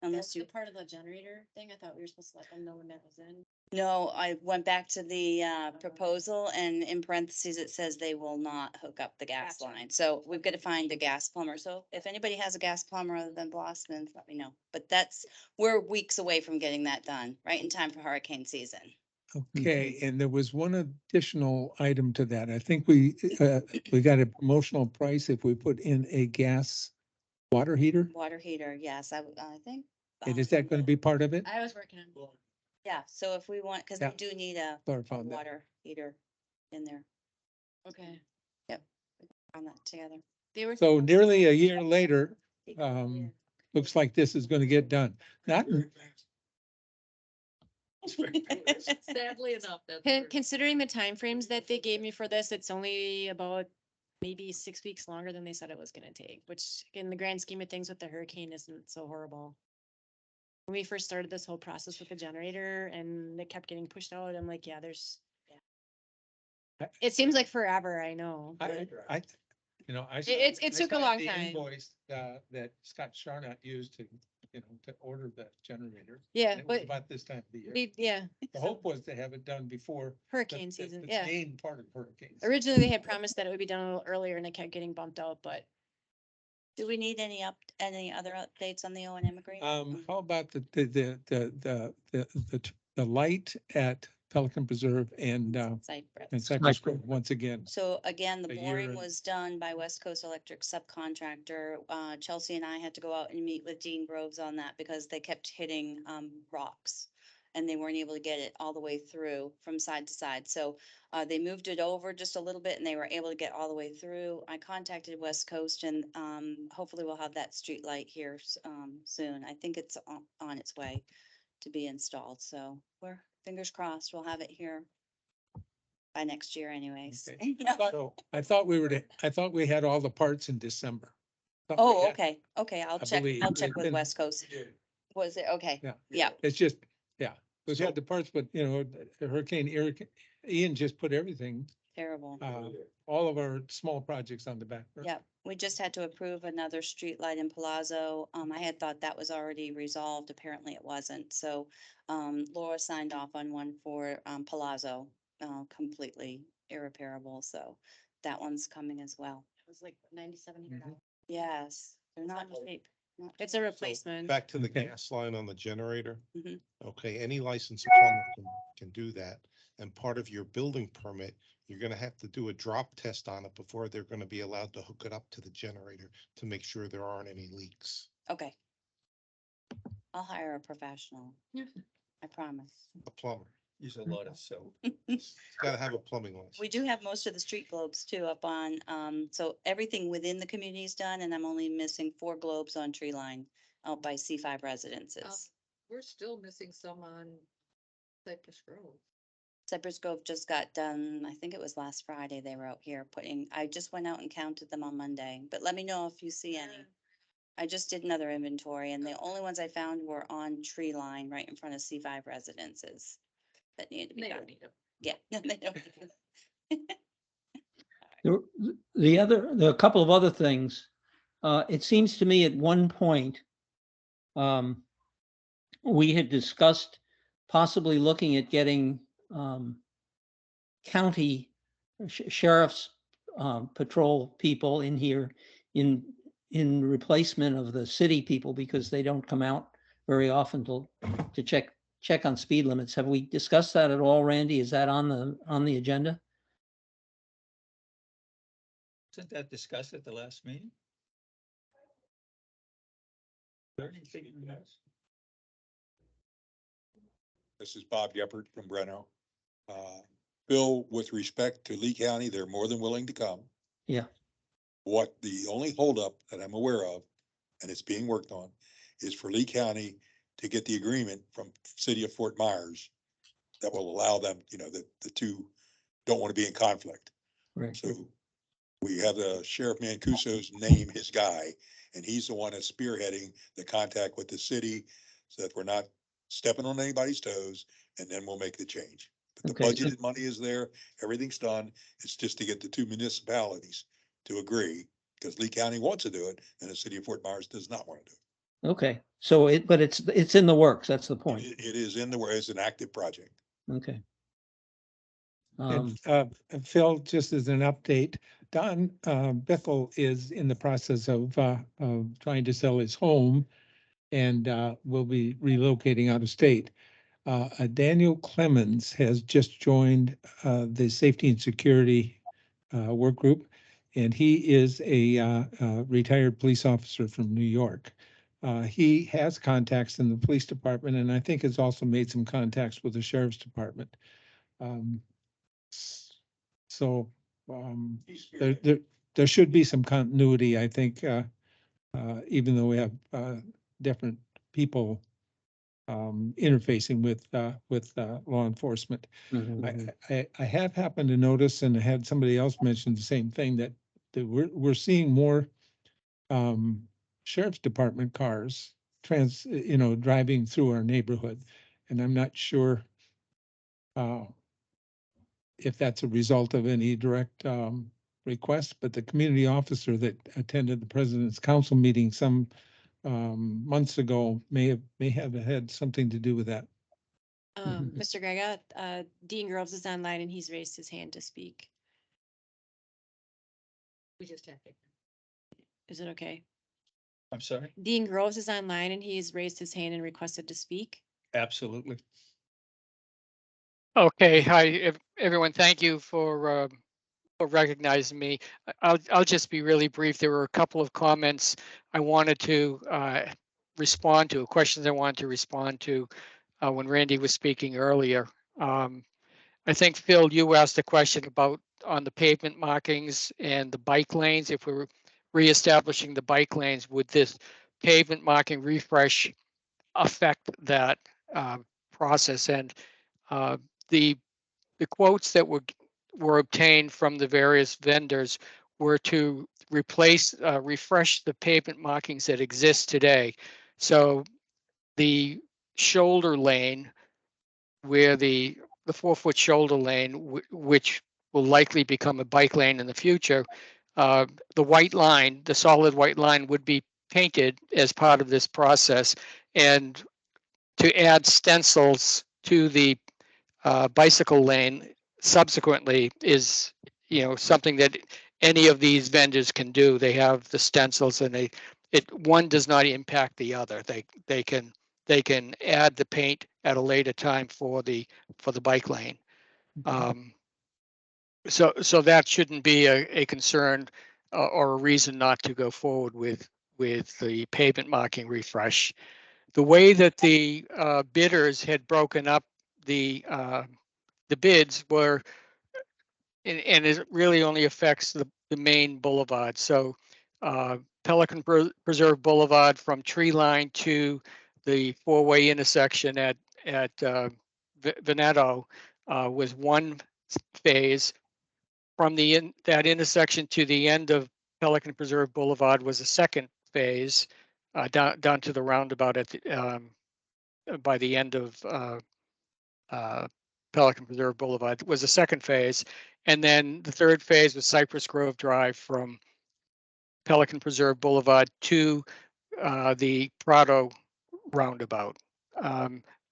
Unless That's you, the part of the generator thing. I thought we were supposed to let them know when that was in. no, I went back to the proposal, and in parentheses, it says they will not hook up the gas Gotcha. line. So we've got to find a gas plumber. So if anybody has a gas plumber other than Blossman, let me know. But we're weeks away from getting that done, right in time for hurricane season. Okay, and there was one additional item to that. I think we got a promotional price if we put in a gas water heater. Water heater, yes, I think. And is that going to be part of it? I was working on. Yeah, so if we want, cause Yeah. they do need a clarify on that. water heater in there. Okay. On that together. They were. So nearly a year later, looks like this is gonna get done. Not, Sadly enough, that's. Considering the timeframes that they gave me for this, it's only about maybe 6 weeks longer than they said it was gonna take, which in the grand scheme of things with the hurricane isn't so horrible. When we first started this whole process with the generator and it kept getting pushed out, I'm like, yeah, there's. I- It seems like forever, I know. I, you know, I. It took a long the time. Invoice, that Scott Charnock used to, you know, to order the generator. Yeah, And it was but about this time of the year. yeah, The hope was to have it done before. hurricane season, the yeah. main part of hurricanes. Originally, they had promised that it would be done a little earlier and it kept getting bumped out, but Do we need any other updates on the O and M agreement? How about the light at Pelican Preserve and Cypress. Cypress Grove once again? So again, the a year boring and- was done by West Coast Electric subcontractor. Chelsea and I had to go out and meet with Dean Groves on that because they kept hitting, rocks. And they weren't able to get it all the way through from side to side. So, they moved it over just a little bit and they were able to get all the way through. I contacted West Coast and, hopefully we'll have that street light here, soon. I think it's on its way to be installed. So we're fingers crossed, we'll have it here by next year anyways. Okay. I thought we had all the parts in December. Thought we Oh, had. okay, okay, I'll I check, believe I'll check it's with been- West Coast. Was it? Okay, Yeah. yeah, It's just, yeah, we had the parts, but you know, Ian just put everything, terrible. all of our small projects on the back. burner. Yeah, we just had to approve another street light in Palazzo. I had thought that was already resolved. Apparently it wasn't. So, Laura signed off on one for, Palazzo, completely irreparable. So that one's coming as well. it was like $9,700. Yes, they're not It's cheap. not It's cheap. a replacement. Back to the Okay. gas line on the generator. Mhm. Okay, any licensed plumber can do that. And part of your building permit, you're gonna have to do a drop test on it before they're gonna be allowed to hook it up to the generator to make sure there aren't any leaks. Okay. I'll hire a professional. I promise. A plumber, Use a lot of soap. he's gotta have a plumbing license. We do have most of the street globes too up on, so everything within the community is done and I'm only missing 4 globes on tree line out by C5 residences. We're still missing some on Cypress Grove. Cypress Grove just got done, I think it was last Friday they were out here I just went out and counted them on Monday, but let me know if you see any. I just did another inventory and the only ones I found were on tree line right in front of C5 residences that needed to be They done. don't need them. Yeah, no, they don't. The couple of other things, it seems to me at one point, we had discussed possibly looking at getting, county sheriff's, patrol people in here in replacement of the city people because they don't come out very often to check on speed limits. Have we discussed that at all, Randy? Is that on the agenda? Wasn't that discussed at the last meeting? Is there anything in this? This is Bob Yeppert from Breno. Bill, with respect to Lee County, they're more than willing to come. Yeah. What the only holdup that I'm aware of, and it's being worked on, is for Lee County to get the agreement from City of Fort Myers that will allow them, you know, the two don't want to be in conflict. Right. So we have the Sheriff Mancuso's name his guy, and he's the one that's spearheading the contact with the city so that we're not stepping on anybody's toes, and then we'll make the change. But the Okay, so- budgeted money is there, everything's done. It's just to get the two municipalities to agree, because Lee County wants to do it, and the City of Fort Myers does not want to do Okay, so but it's in the works. That's the it. point. It is in the, it's an active project. Okay. And Phil, just as an update, Don Bickle is in the process of trying to sell his home and will be relocating out of state. Daniel Clemens has just joined the Safety and Security Work Group, and he is a retired police officer from New York. He has contacts in the police department and I think has also made some contacts with the sheriff's department. Um, So, there should be some continuity, I think, even though we have, different people, interfacing with, law enforcement. Mhm. I have happened to notice and had somebody else mention the same thing that we're seeing more, sheriff's department cars driving through our neighborhood. And I'm not sure, uh, if that's a result of any direct, request, but the community officer that attended the president's council meeting some, months ago may have had something to do with that. Mhm. Mr. Grega, Dean Groves is online and he's raised his hand to speak. We just have to. Is it okay? I'm sorry? Dean Groves is online and he's raised his hand and requested to speak. Absolutely. Okay, hi, everyone. Thank you for recognizing me. I'll just be really brief. There were a couple of comments I wanted to respond to, questions I wanted to respond to when Randy was speaking earlier. I think, Phil, you asked a question about on the pavement markings and the bike lanes. If we were reestablishing the bike lanes, would this pavement marking refresh affect that process? And uh, the quotes that were obtained from the various vendors were to refresh the pavement markings that exist today. So the shoulder lane, where the 4-foot shoulder lane, which will likely become a bike lane in the future, the white line, the solid white line, would be painted as part of this process, and to add stencils to the bicycle lane subsequently is, something that any of these vendors can do. They have the stencils and one does not impact the other. They can add the paint at a later time for the bike lane. So that shouldn't be a concern or a reason not to go forward with the pavement marking refresh. The way that the bidders had broken up the bids were, and it really only affects the main boulevard. So Pelican Preserve Boulevard from tree line to the four-way intersection at Veneto was one phase. From that intersection to the end of Pelican Preserve Boulevard was a second phase, down to the roundabout at by the end of Pelican Preserve Boulevard was the second phase. And then the third phase was Cypress Grove Drive from Pelican Preserve Boulevard to the Prado roundabout.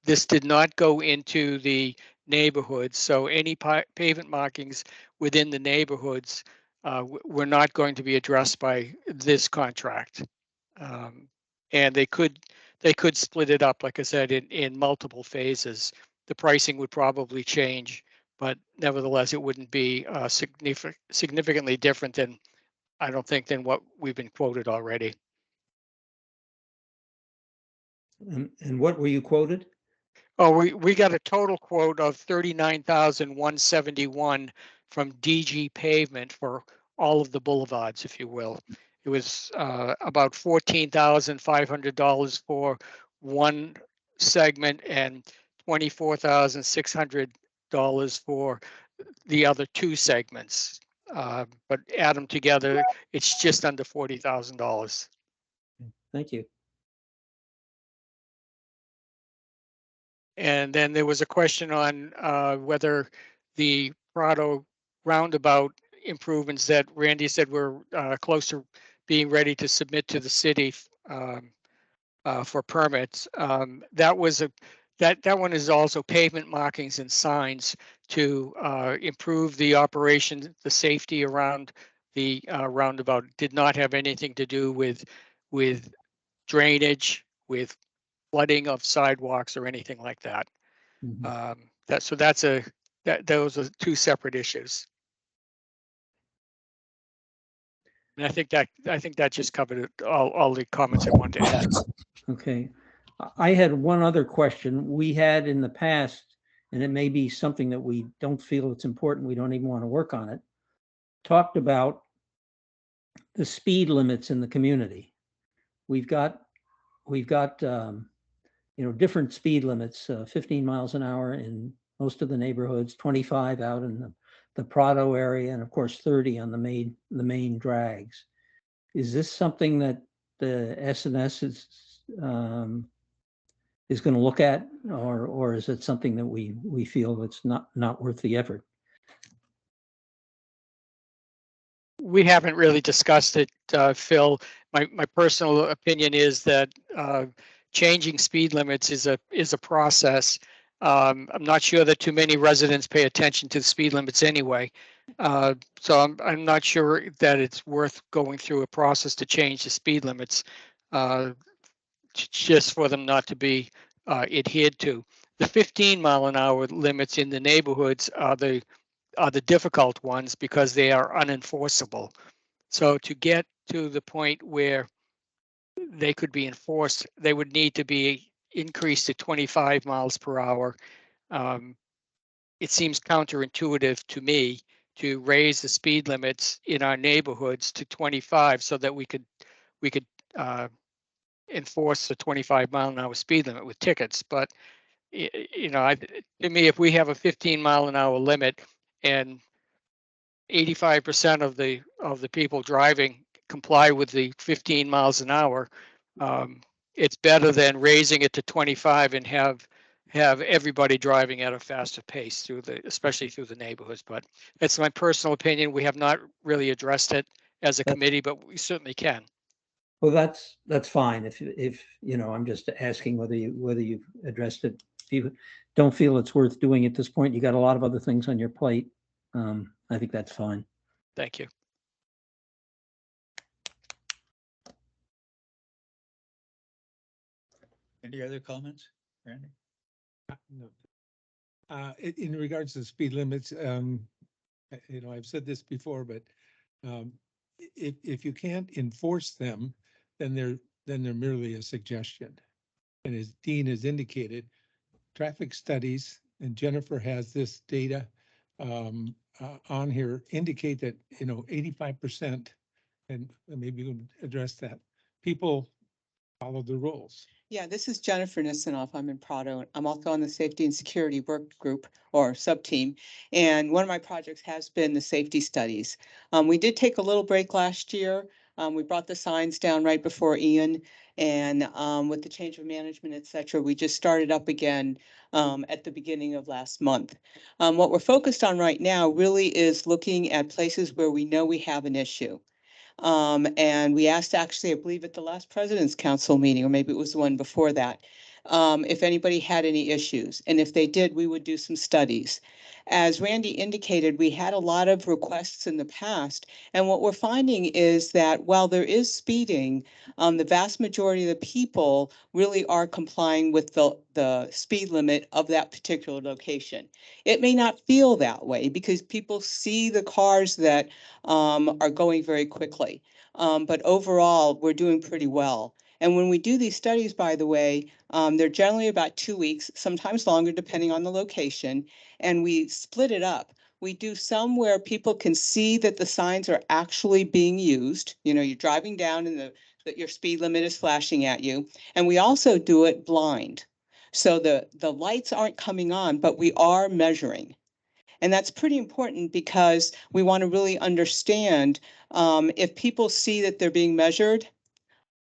This did not go into the neighborhoods, so any pavement markings within the neighborhoods were not going to be addressed by this contract. And they could split it up, like I said, in multiple phases. The pricing would probably change, but nevertheless, it wouldn't be significantly different than, I don't think, than what we've been quoted already. And what were you quoted? Oh, we got a total quote of 39,171 from DG Pavement for all of the boulevards, if you will. It was about $14,500 for one segment and $24,600 for the other two segments. But add them together, it's just under $40,000. Thank you. And then there was a question on whether the Prado roundabout improvements that Randy said were close to being ready to submit to the city for permits. That one is also pavement markings and signs to improve the operation, the safety around the roundabout. Did not have anything to do with drainage, with flooding of sidewalks or anything like that. Mhm. Those are two separate issues. And I think that just covered it, all the comments I wanted to add. Okay. I had one other question. We had in the past, and it may be something that we don't feel it's important, we don't even want to work on it, talked about the speed limits in the community. We've got, different speed limits, 15 miles an hour in most of the neighborhoods, 25 out in the Prado area, and of course 30 on the main drags. Is this something that the SNS is going to look at, or is it something that we feel it's not worth the effort? We haven't really discussed it, Phil. My personal opinion is that changing speed limits is a process. I'm not sure that too many residents pay attention to the speed limits anyway. So I'm not sure that it's worth going through a process to change the speed limits just for them not to be adhered to. The 15-mile-an-hour limits in the neighborhoods are the difficult ones because they are unenforceable. So to get to the point where they could be enforced, they would need to be increased to 25 miles per hour. It seems counterintuitive to me to raise the speed limits in our neighborhoods to 25 so that we could enforce the 25-mile-an-hour speed limit with tickets. But to me, if we have a 15-mile-an-hour limit and 85% of the people driving comply with the 15 miles an hour, it's better than raising it to 25 and have everybody driving at a faster pace especially through the neighborhoods. But that's my personal opinion. We have not really addressed it as a committee, but we certainly can. Well, that's fine. If I'm just asking whether you've addressed it. If you don't feel it's worth doing at this point, you got a lot of other things on your plate. I think that's fine. Thank you. Any other comments, Randy? No. In regards to speed limits, I've said this before, but if you can't enforce them, then they're merely a suggestion. And as Dean has indicated, traffic studies, and Jennifer has this data on here, indicate that 85%, and maybe you can address that, people follow the rules. Yeah, this is Jennifer Nisanoff. I'm in Prado. I'm also on the Safety and Security Work Group or sub-team. And one of my projects has been the safety studies. We did take a little break last year. We brought the signs down right before Ian. And with the change of management, et cetera, we just started up again at the beginning of last month. What we're focused on right now really is looking at places where we know we have an issue. And we asked actually, I believe at the last President's Council meeting, or maybe it was the one before that, if anybody had any issues. And if they did, we would do some studies. As Randy indicated, we had a lot of requests in the past. And what we're finding is that while there is speeding, the vast majority of the people really are complying with the speed limit of that particular location. It may not feel that way because people see the cars that are going very quickly. But overall, we're doing pretty well. And when we do these studies, by the way, they're generally about 2 weeks, sometimes longer, depending on the location. And we split it up. We do some where people can see that the signs are actually being used. You're driving down and that your speed limit is flashing at you. And we also do it blind. So the lights aren't coming on, but we are measuring. And that's pretty important because we want to really understand if people see that they're being measured,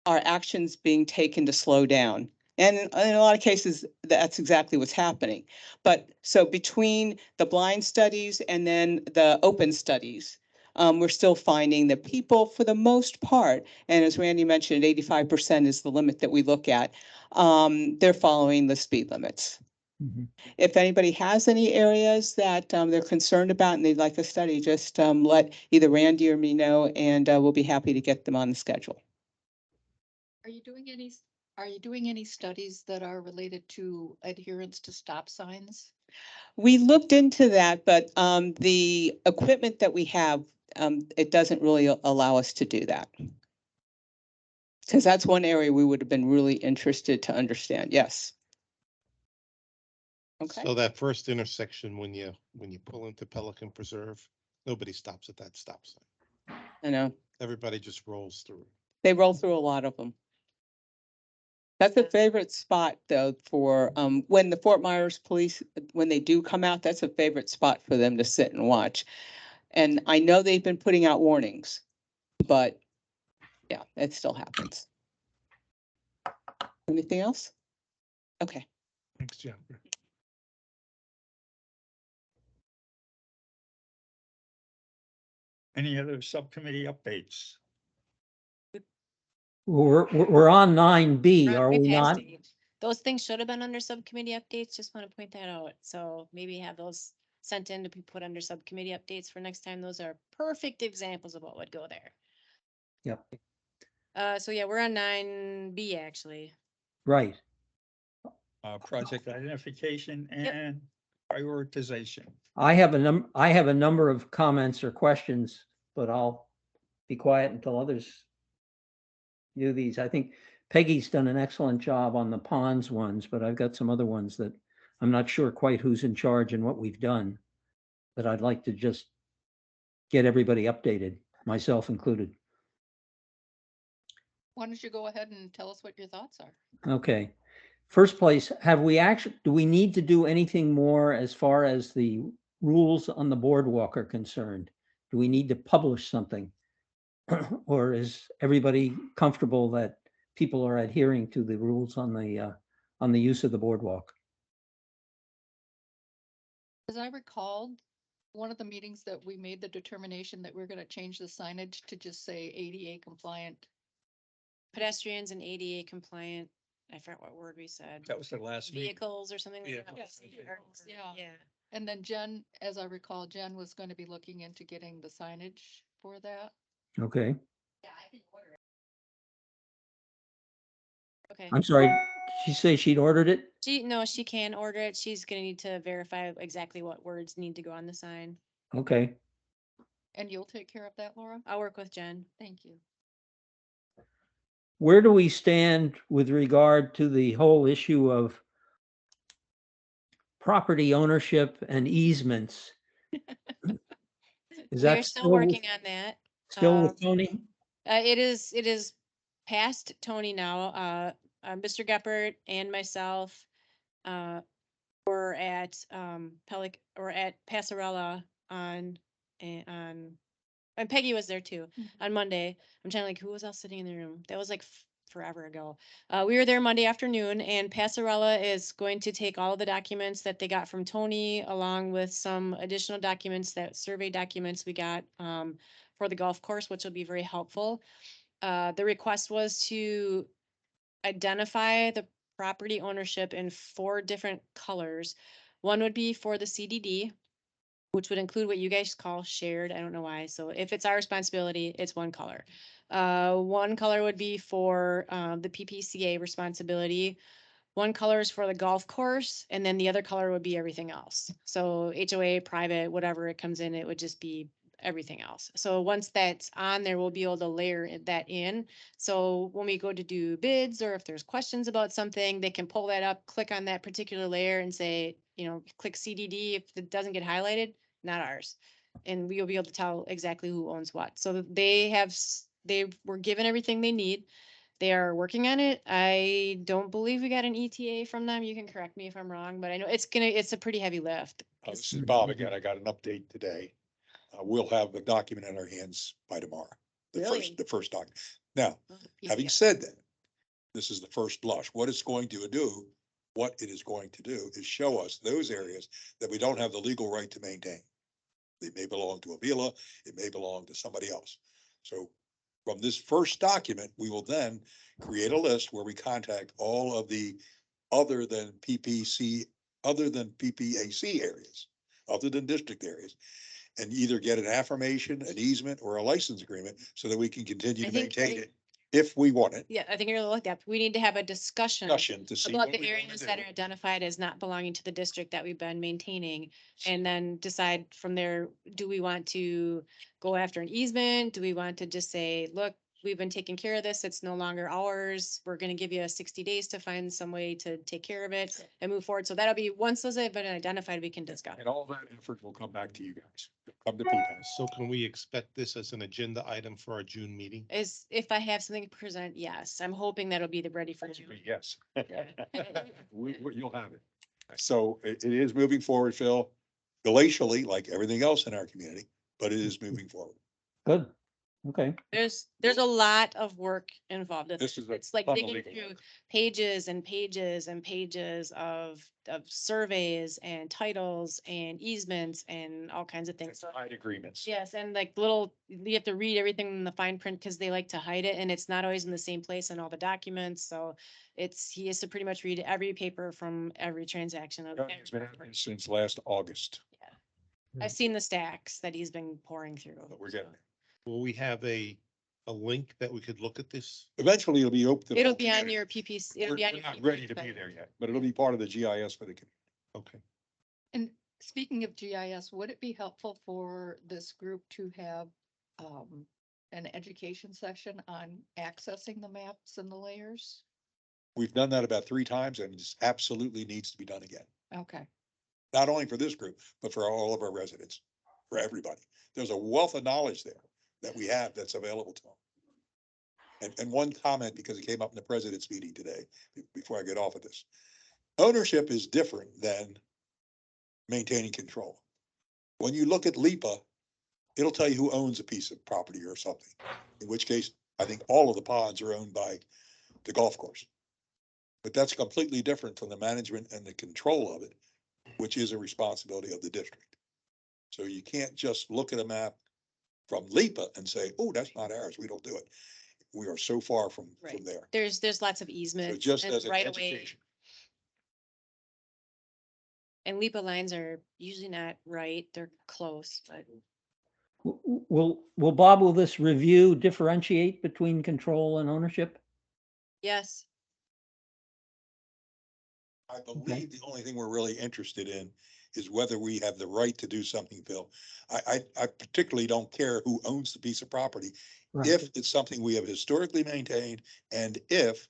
are actions being taken to slow down? And in a lot of cases, that's exactly what's happening. But so between the blind studies and then the open studies, we're still finding that people, for the most part, and as Randy mentioned, 85% is the limit that we look at, they're following the speed limits. Mhm. If anybody has any areas that they're concerned about and they'd like to study, just let either Randy or me know, and we'll be happy to get them on the schedule. Are you doing any studies that are related to adherence to stop signs? We looked into that, but the equipment that we have it doesn't really allow us to do that. Because that's one area we would have been really interested to understand. Yes. Okay. So that first intersection, when you pull into Pelican Preserve, nobody stops at that stop sign. I know. Everybody just rolls through. They roll through a lot of them. That's a favorite spot though for, when the Fort Myers police, when they do come out, that's a favorite spot for them to sit and watch. And I know they've been putting out warnings, but yeah, it still happens. Anything else? Okay. Thanks, Jennifer. Any other subcommittee updates? We're on 9B, are We we passed not? it. Those things should have been under subcommittee updates. Just want to point that out. So maybe have those sent in to be put under subcommittee updates for next time. Those are perfect examples of what would go there. Yep, So yeah, we're on 9B actually. right. Project identification Yep. and prioritization. I have a number of comments or questions, but I'll be quiet until others do these. I think Peggy's done an excellent job on the ponds ones, but I've got some other ones that I'm not sure quite who's in charge and what we've done. That I'd like to just get everybody updated, myself included. Why don't you go ahead and tell us what your thoughts are? Okay. First place, do we need to do anything more as far as the rules on the boardwalk are concerned? Do we need to publish something? Or is everybody comfortable that people are adhering to the rules on the use of the boardwalk? As I recalled, one of the meetings that we made the determination that we're gonna change the signage to just say ADA compliant. Pedestrians and ADA compliant. I forgot what word we said. That was the last meeting. Vehicles or something Yeah. like that. Yes. Yeah. Yeah. And then Jen, as I recall, Jen was gonna be looking into getting the signage for that. Okay, Okay. I'm sorry, did she say she'd ordered it? She can order it. She's gonna need to verify exactly what words need to go on the sign. Okay, And you'll take care of that, Laura? I'll work with Jen. Thank you. where do we stand with regard to the whole issue of property ownership and easements? Is We're that still working on that. still with Tony? It is past Tony now. Mr. Geppert and myself, were at, Pelican, or at Passarella on, and Peggy was there too, on Monday. I'm trying to like, who was else sitting in the room? That was like forever ago. We were there Monday afternoon and Passarella is going to take all of the documents that they got from Tony along with some additional documents, that survey documents we got, for the golf course, which will be very helpful. The request was to identify the property ownership in 4 different colors. One would be for the CDD, which would include what you guys call shared. I don't know why. So if it's our responsibility, it's one color. One color would be for the PPCA responsibility. One color is for the golf course, and then the other color would be everything else. So HOA, private, whatever it comes in, it would just be everything else. So once that's on there, we'll be able to layer that in. So when we go to do bids, or if there's questions about something, they can pull that up, click on that particular layer and say, click CDD. If it doesn't get highlighted, not ours. And we'll be able to tell exactly who owns what. So they were given everything they need. They are working on it. I don't believe we got an ETA from them. You can correct me if I'm wrong, but I know it's a pretty heavy lift. This is Bob again. I got an update today. We'll have the document in our hands by tomorrow. Really? The first document. Now, Oh, having PDF. said that, this is the first blush. What it is going to do is show us those areas that we don't have the legal right to maintain. They may belong to Avila, it may belong to somebody else. So from this first document, we will then create a list where we contact all of the other than PPAC areas, other than district areas, and either get an affirmation, an easement, or a license agreement so that we can continue I to think- maintain it. if we want it, Yeah, I think you're gonna look at, we need to have a discussion discussion to see. about what the we wanna areas do. that are identified as not belonging to the district that we've been maintaining. And then decide from there, do we want to go after an easement? Do we want to just say, look, we've been taking care of this, it's no longer ours. We're gonna give you 60 days to find some way to take care of it and move forward. So that'll be, once those have been identified, we can discuss. And all that effort will come back to you guys, come to Pelican. So can we expect this as an agenda item for our June meeting? Is, if I have something to present, yes, I'm hoping that'll be the ready for June. Yes. You'll have it. So it is moving forward, Phil, glacially, like everything else in our community, but it is moving forward. Good. Okay. There's a lot of work involved. in This this. is a It's like ton of digging legal through work. pages and pages and pages of surveys and titles and easements and all kinds of things. So, Side agreements. yes, and like little, you have to read everything in the fine print because they like to hide it and it's not always in the same place in all the documents. So he has to pretty much read every paper from every transaction of. It's been happening since last August, I've seen the stacks that he's been pouring through. but we're getting there. Will we have a link that we could look at this? Eventually it'll be open. to the It'll whole be on community. your PPC. We're It'll be on we're your not PPC ready to be site. there yet, but it'll be part of the GIS for the community. Okay. And speaking of GIS, would it be helpful for this group to have an education session on accessing the maps and the layers? We've done that about 3 times and it just absolutely needs to be done again. Okay. Not only for this group, but for all of our residents, for everybody. There's a wealth of knowledge there that we have that's available to them. And one comment, because it came up in the president's meeting today, before I get off of this. Ownership is different than maintaining control. When you look at LIPA, it'll tell you who owns a piece of property or something. In which case, I think all of the ponds are owned by the golf course. But that's completely different from the management and the control of it, which is a responsibility of the district. So you can't just look at a map from LIPA and say, oh, that's not ours. We don't do it. We are so far from Right. there. There's lots of So easements just and as an right away. education, And LIPA lines are usually not right. They're close, but Will Bob, will this review differentiate between control and ownership? yes, I believe the only thing we're really interested in is whether we have the right to do something, Phil. I particularly don't care who owns the piece of property. Right. If it's something we have historically maintained and if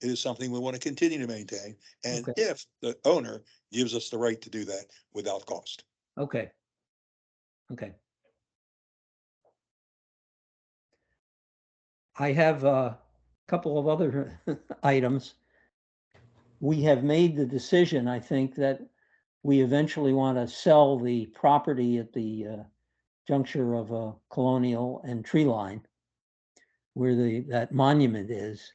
it is something we want to continue to maintain, and Okay. if the owner gives us the right to do that without cost. Okay. Okay. I have a couple of other items. We have made the decision, I think, that we eventually want to sell the property at the juncture of Colonial and Tree Line, where that monument is.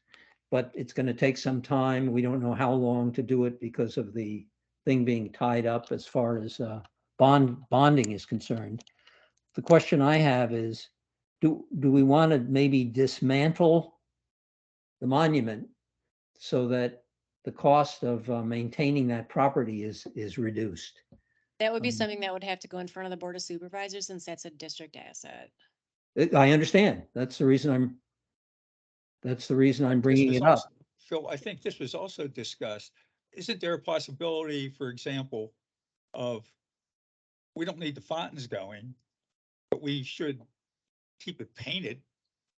But it's going to take some time. We don't know how long to do it because of the thing being tied up as far as bonding is concerned. The question I have is, do we want to maybe dismantle the monument so that the cost of maintaining that property is reduced? that would be something that would have to go in front of the Board of Supervisors since that's a district asset. I understand. That's the reason I'm bringing This it was up. also- Phil, I think this was also discussed. Isn't there a possibility, for example, of, we don't need the fountains going, but we should keep it painted,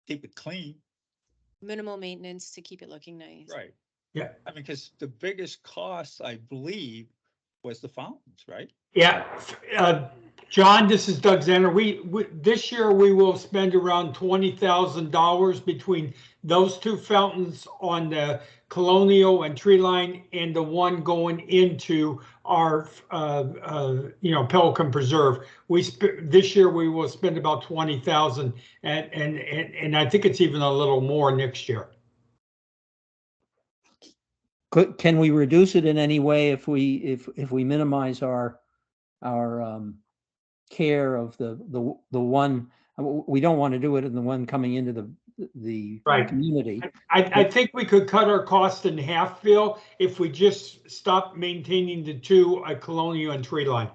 keep it clean, Minimal maintenance to keep it looking nice. right? Yeah. I mean, because the biggest cost, I believe, was the fountains, right? Yeah, John, this is Doug Zanner. We this year we will spend around $20,000 between those 2 fountains on the Colonial and Tree Line and the one going into our, Pelican Preserve. This year we will spend about 20,000 and I think it's even a little more next year. Can we reduce it in any way if we minimize our care of the one? We don't want to do it in the one coming into the Right. community. I think we could cut our cost in half, Phil, if we just stop maintaining the 2 at Colonial and Tree Line.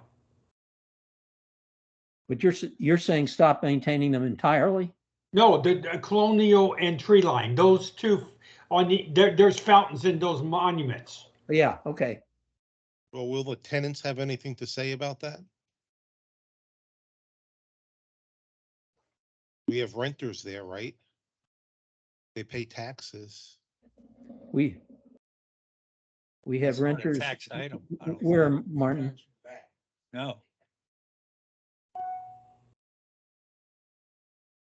But you're saying stop maintaining them entirely? No, the Colonial and Tree Line, those two on there's fountains in those monuments. Yeah, okay. Well, will the tenants have anything to say about that? We have renters there, right? They pay taxes. We have It's not a renters. tax item, I don't Where, think. Martin? No,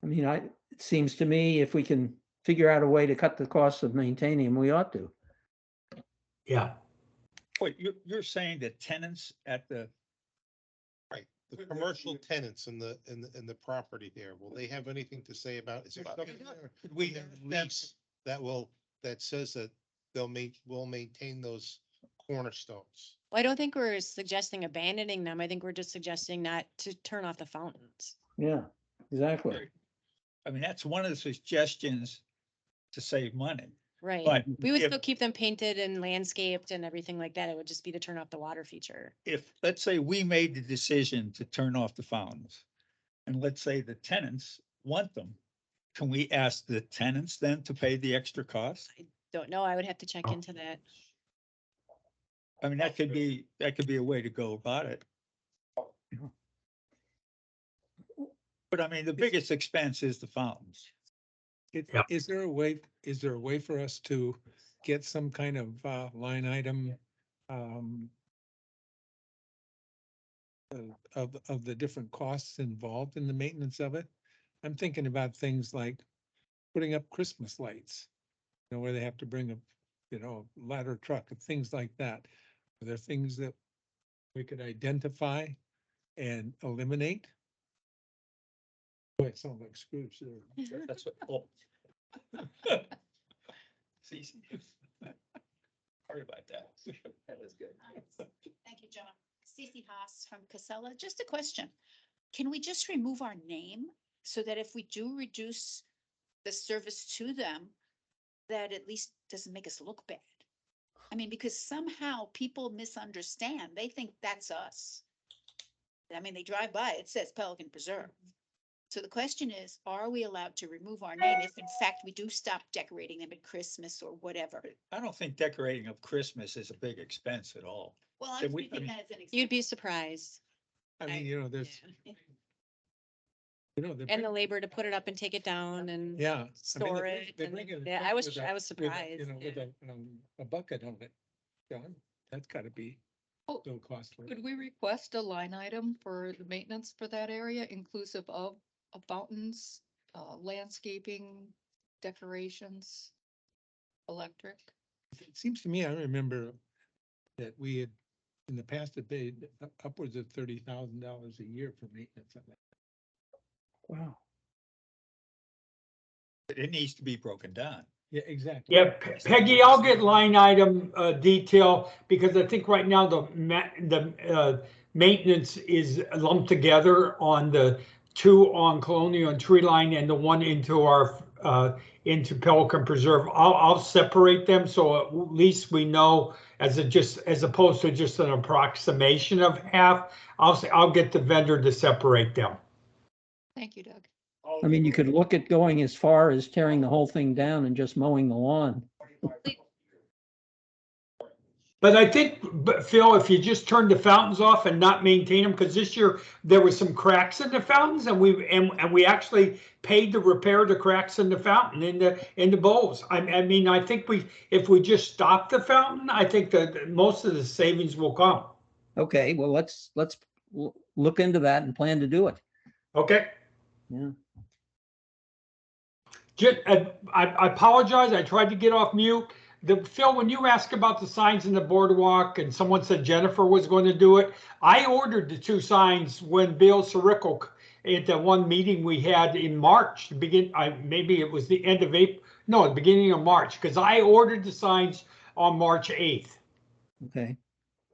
I mean, it seems to me if we can figure out a way to cut the costs of maintaining them, we ought to. Yeah. wait, you're saying that tenants at the, Right, the commercial tenants in the property there, will they have anything to say about? Is there something there could we, in their lease that says that will maintain those cornerstones? Well, I don't think we're suggesting abandoning them. I think we're just suggesting not to turn off the fountains. Yeah, exactly. I mean, that's one of the suggestions to save money. Right. But We would if- still keep them painted and landscaped and everything like that. It would just be to turn off the water feature. If, let's say we made the decision to turn off the fountains, and let's say the tenants want them, can we ask the tenants then to pay the extra cost? Don't know. I would have to check into that. I mean, that could be a way to go about it. But I mean, the biggest expense is the fountains. Yeah. Is there a way for us to get some kind of line item of the different costs involved in the maintenance of it? I'm thinking about things like putting up Christmas lights, where they have to bring a ladder truck and things like that. Are there things that we could identify and eliminate? Boy, it sounds like Scrooge there. That's what, oh. See, sorry about that. That was good. Thank you, John. Cece Haas from Casella. Just a question. Can we just remove our name so that if we do reduce the service to them, that at least doesn't make us look bad? I mean, because somehow people misunderstand. They think that's us. I mean, they drive by, it says Pelican Preserve. So the question is, are we allowed to remove our name if in fact we do stop decorating them at Christmas or whatever? I don't think decorating of Christmas is a big expense at all. Well, Then I'm we- I thinking mean- that as an You'd example. be surprised. I mean, there's, Yeah. they're And the labor to put it up and take it down and yeah. I mean, store they it. they and- bring it Yeah, up I was with a- surprised. With yeah. a bucket on it. John, that's gotta be Oh, so costly. Could we request a line item for the maintenance for that area, inclusive of fountains, landscaping, decorations, electric? It seems to me, I remember that we had, in the past, had paid upwards of $30,000 a year for maintenance of that. Wow. It needs to be broken down. Yeah, exactly. Yeah, Peggy, I'll get line item detail because I think right now the maintenance is lumped together on the two on Colonial and Tree Line and the one into our into Pelican Preserve. I'll separate them so at least we know as opposed to just an approximation of half. I'll get the vendor to separate them. Thank you, Doug. I mean, you could look at going as far as tearing the whole thing down and just mowing the lawn. But I think, Phil, if you just turn the fountains off and not maintain them, because this year there were some cracks in the fountains, and we actually paid to repair the cracks in the fountain in the bowls. I mean, I think if we just stop the fountain, I think that most of the savings will come. Okay, well, let's look into that and plan to do it. Okay. Yeah. I apologize. I tried to get off mute. Phil, when you asked about the signs in the boardwalk and someone said Jennifer was going to do it, I ordered the two signs when Bill Sirico at the one meeting we had in March, maybe it was the end of April, no, the beginning of March, because I ordered the signs on March 8th. Okay.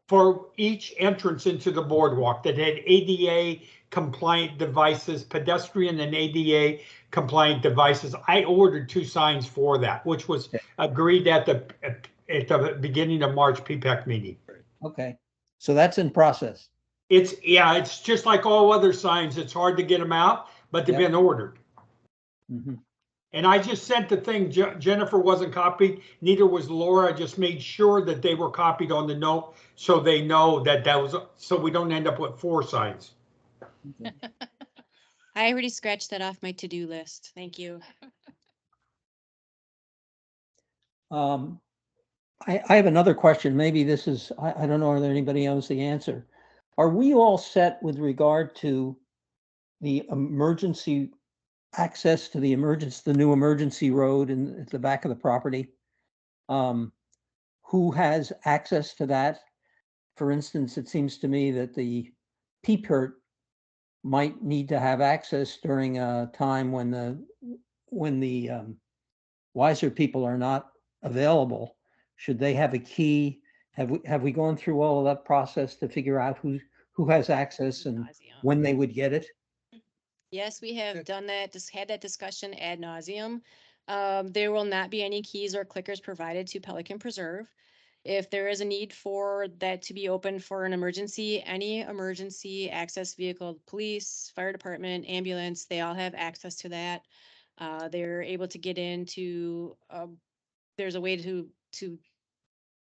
For each entrance into the boardwalk that had ADA compliant devices, pedestrian and ADA compliant devices. I ordered two signs for that, which was agreed at the beginning of March PPAC meeting. Okay, so that's in process. It's just like all other signs. It's hard to get them out, but they've been ordered. Mhm. And I just sent the thing, Jennifer wasn't copied, neither was Laura. I just made sure that they were copied on the note so they know that that was, so we don't end up with 4 signs. I already scratched that off my to-do list. Thank you. Um, I have another question. Maybe this is, I don't know whether anybody knows the answer. Are we all set with regard to the emergency access to the new emergency road in at the back of the property? Who has access to that? For instance, it seems to me that the P-PERT might need to have access during a time when the wiser people are not available. Should they have a key? Have we gone through all of that process to figure out who has access and when they would get it? Yes, we have Good. done that, just had that discussion ad nauseum. There will not be any keys or clickers provided to Pelican Preserve. If there is a need for that to be open for an emergency, any emergency access vehicle, police, fire department, ambulance, they all have access to that. They're able to get into, there's a way to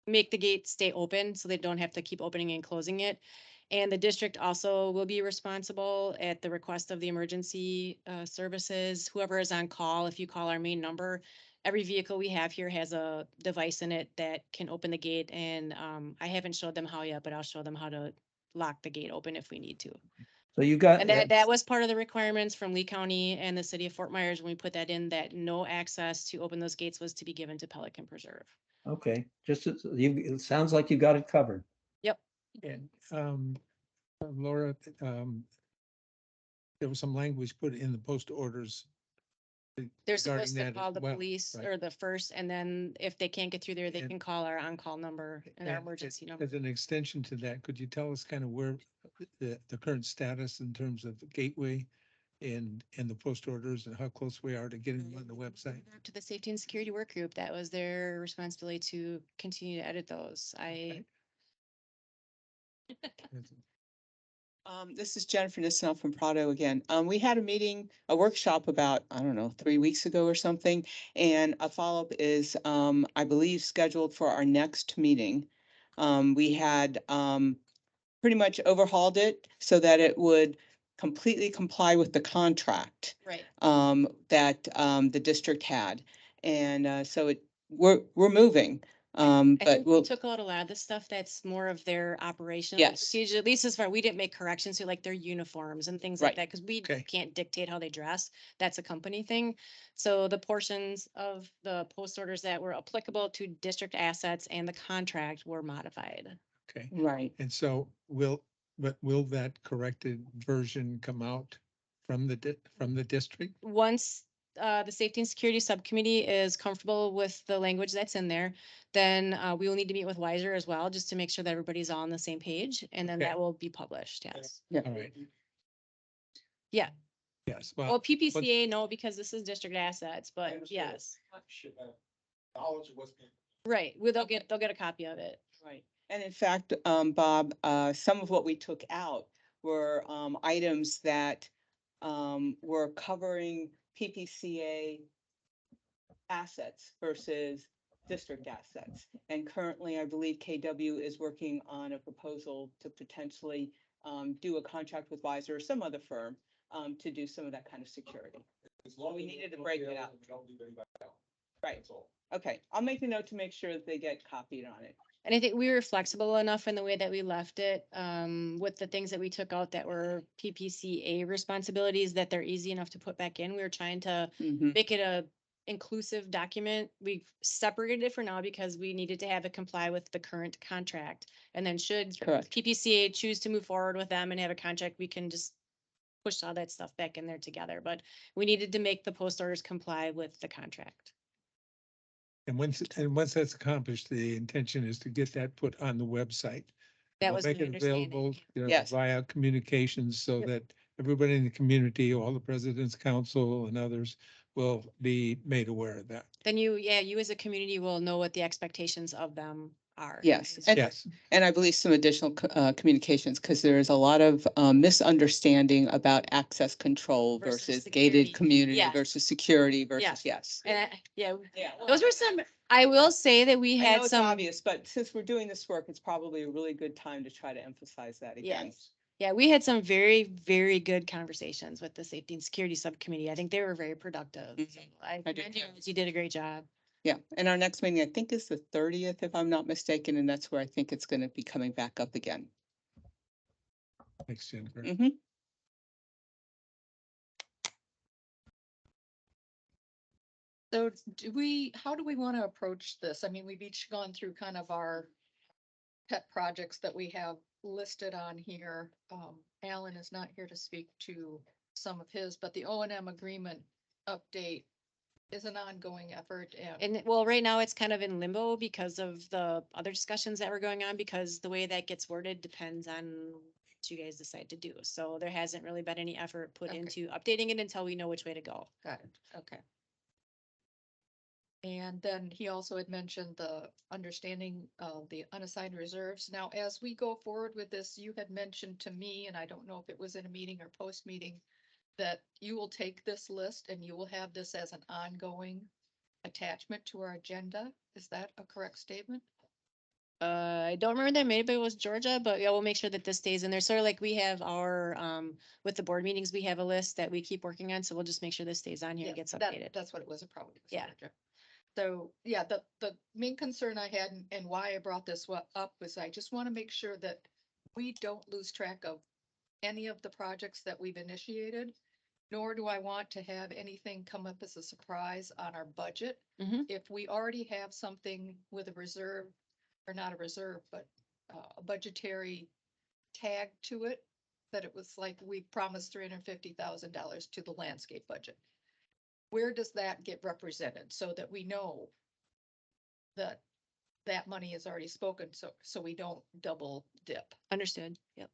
make the gate stay open so they don't have to keep opening and closing it. And the district also will be responsible at the request of the emergency services, whoever is on call. If you call our main number, every vehicle we have here has a device in it that can open the gate. And I haven't showed them how yet, but I'll show them how to lock the gate open if we need to. So you got, And that was part of the requirements from Lee County and the city of Fort Myers when we put that in, that no access to open those gates was to be given to Pelican Preserve. okay, it sounds like you got it covered. Yep. And, Laura, there was some language put in the post orders. They're regarding supposed to that call as the well, police right? or the first, and then if they can't get through there, they And- can call our on-call number and our emergency number. As an extension to that, could you tell us kind of where the current status in terms of the gateway and the post orders and how close we are to getting them on the website? To the safety and security work group, that was their responsibility to continue to edit those. This is Jennifer Nissenhoff from Prado again. We had a meeting, a workshop about, I don't know, 3 weeks ago or something. And a follow-up is, I believe, scheduled for our next meeting. We had, pretty much overhauled it so that it would completely comply with the contract. Right. That, the district had. And, so we're moving. I But think we we'll, took out a lot of the stuff that's more of their operational Yes. procedure, at least as far, we didn't make corrections to like their uniforms and things like Right. that, because we Okay. can't dictate how they dress. That's a company thing. So the portions of the post orders that were applicable to district assets and the contract were modified. Okay, right. and so will that corrected version come out from the district? Once the safety and security subcommittee is comfortable with the language that's in there, then we will need to meet with Wiser as well, just to make sure that everybody's all on the same page, and then Okay. that will be published, yes. All right. Yeah. Yes, Well, well, PPCA, no, because this is district assets, but yes, Knowledge of what's being. right, well, they'll get a copy of it. Right. And in fact, Bob, some of what we took out were, items that, were covering PPCA assets versus district assets. And currently, I believe KW is working on a proposal to potentially, do a contract with Wiser or some other firm, to do some of that kind of security. We needed to break it out. Right. Okay, I'll make a note to make sure that they get copied on it. And I think we were flexible enough in the way that we left it, with the things that we took out that were PPCA responsibilities, that they're easy enough to put back in. We were trying to Mhm. make it a inclusive document. We've separated it for now because we needed to have it comply with the current contract. And then should Correct. PPCA choose to move forward with them and have a contract, we can just push all that stuff back in there together. But we needed to make the post orders comply with the contract. and once that's accomplished, the intention is to get that put on the website. That We'll was make my it available, understanding. you know, Yes. via communications so that everybody in the community, all the president's council and others will be made aware of that. Then you as a community will know what the expectations of them are. Yes, Is- and, Yes. and I believe some additional communications, because there is a lot of misunderstanding about access control Versus versus security. gated community Yes. versus security Yeah. versus, yes. And yeah, Yeah. those were some, I will say that we I had know it's some. obvious, but since we're doing this work, it's probably a really good time to try to emphasize that again. Yes. Yeah, we had some very, very good conversations with the Safety and Security Subcommittee. I think they were very productive. Mhm. So I I do commend you. too. You did a great job. Yeah, and our next meeting, I think, is the 30th, if I'm not mistaken, and that's where I think it's going to be coming back up again. Thanks, Jennifer. Mhm. So how do we want to approach this? I mean, we've each gone through kind of our pet projects that we have listed on here. Alan is not here to speak to some of his, but the O and M agreement update is an ongoing effort and And well, right now it's kind of in limbo because of the other discussions that were going on, because the way that gets worded depends on what you guys decide to do. So there hasn't really been any effort put Okay. into updating it until we know which way to go. got it, okay. And then he also had mentioned the understanding of the unassigned reserves. Now, as we go forward with this, you had mentioned to me, and I don't know if it was in a meeting or post meeting, that you will take this list and you will have this as an ongoing attachment to our agenda. Is that a correct statement? I don't remember that, maybe it was Georgia, but yeah, we'll make sure that this stays in there. Sort of like we have our, with the board meetings, we have a list that we keep working on, so we'll just make sure this stays on here and Yeah, gets updated. That's what it was, probably. was Yeah. Georgia. So, yeah, the main concern I had and why I brought this up was I just want to make sure that we don't lose track of any of the projects that we've initiated, nor do I want to have anything come up as a surprise on our budget. Mhm. If we already have something with a reserve, or not a reserve, but a budgetary tag to it, that it was like we promised $350,000 to the landscape budget. Where does that get represented so that we know that that money is already spoken, so we don't double dip? Understood. Yep.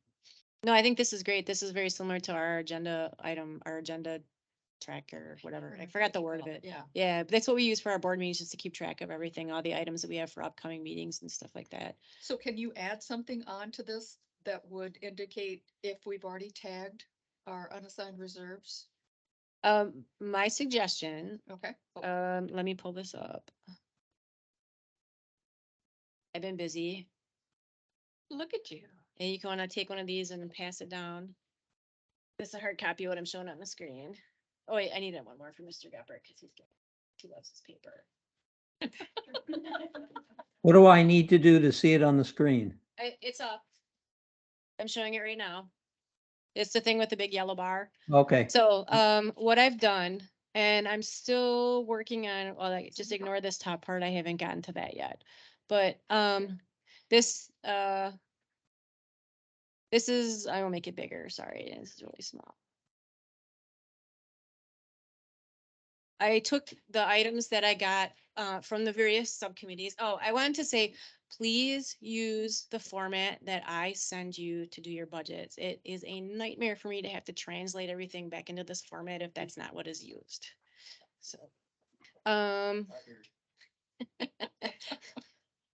No, I think this is great. This is very similar to our agenda item, our agenda tracker, whatever. I forgot the word of it. Yeah. Yeah, but that's what we use for our board meetings, just to keep track of everything, all the items that we have for upcoming meetings and stuff like that. So can you add something onto this that would indicate if we've already tagged our unassigned reserves? My suggestion, Okay. let me pull this up. I've been busy. Look at you. And you can wanna take one of these and pass it down. This is a hard copy of what I'm showing on the screen. Oh wait, I need one more for Mr. Gupper, because he loves his paper. What do I need to do to see it on the screen? It's up. I'm showing it right now. It's the thing with the big yellow bar. Okay, So, what I've done, and I'm still working on, well, like, just ignore this top part. I haven't gotten to that yet. But, this, this is, I will make it bigger. Sorry, this is really small. I took the items that I got from the various subcommittees. Oh, I wanted to say, please use the format that I send you to do your budgets. It is a nightmare for me to have to translate everything back into this format if that's not what is used. So,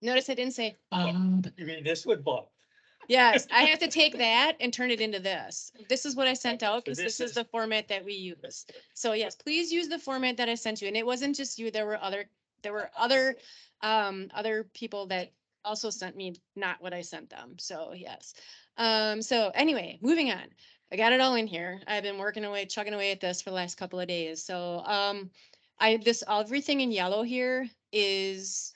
notice I didn't say, You mean this would Bob? yes, I have to take that and turn it into this. This is what I sent out, So because this this is is- the format that we use. So yes, please use the format that I sent you. And it wasn't just you, there were other people that also sent me not what I sent them. So yes. So anyway, moving on. I got it all in here. I've been working away, chugging away at this for the last couple of days. So, everything in yellow here is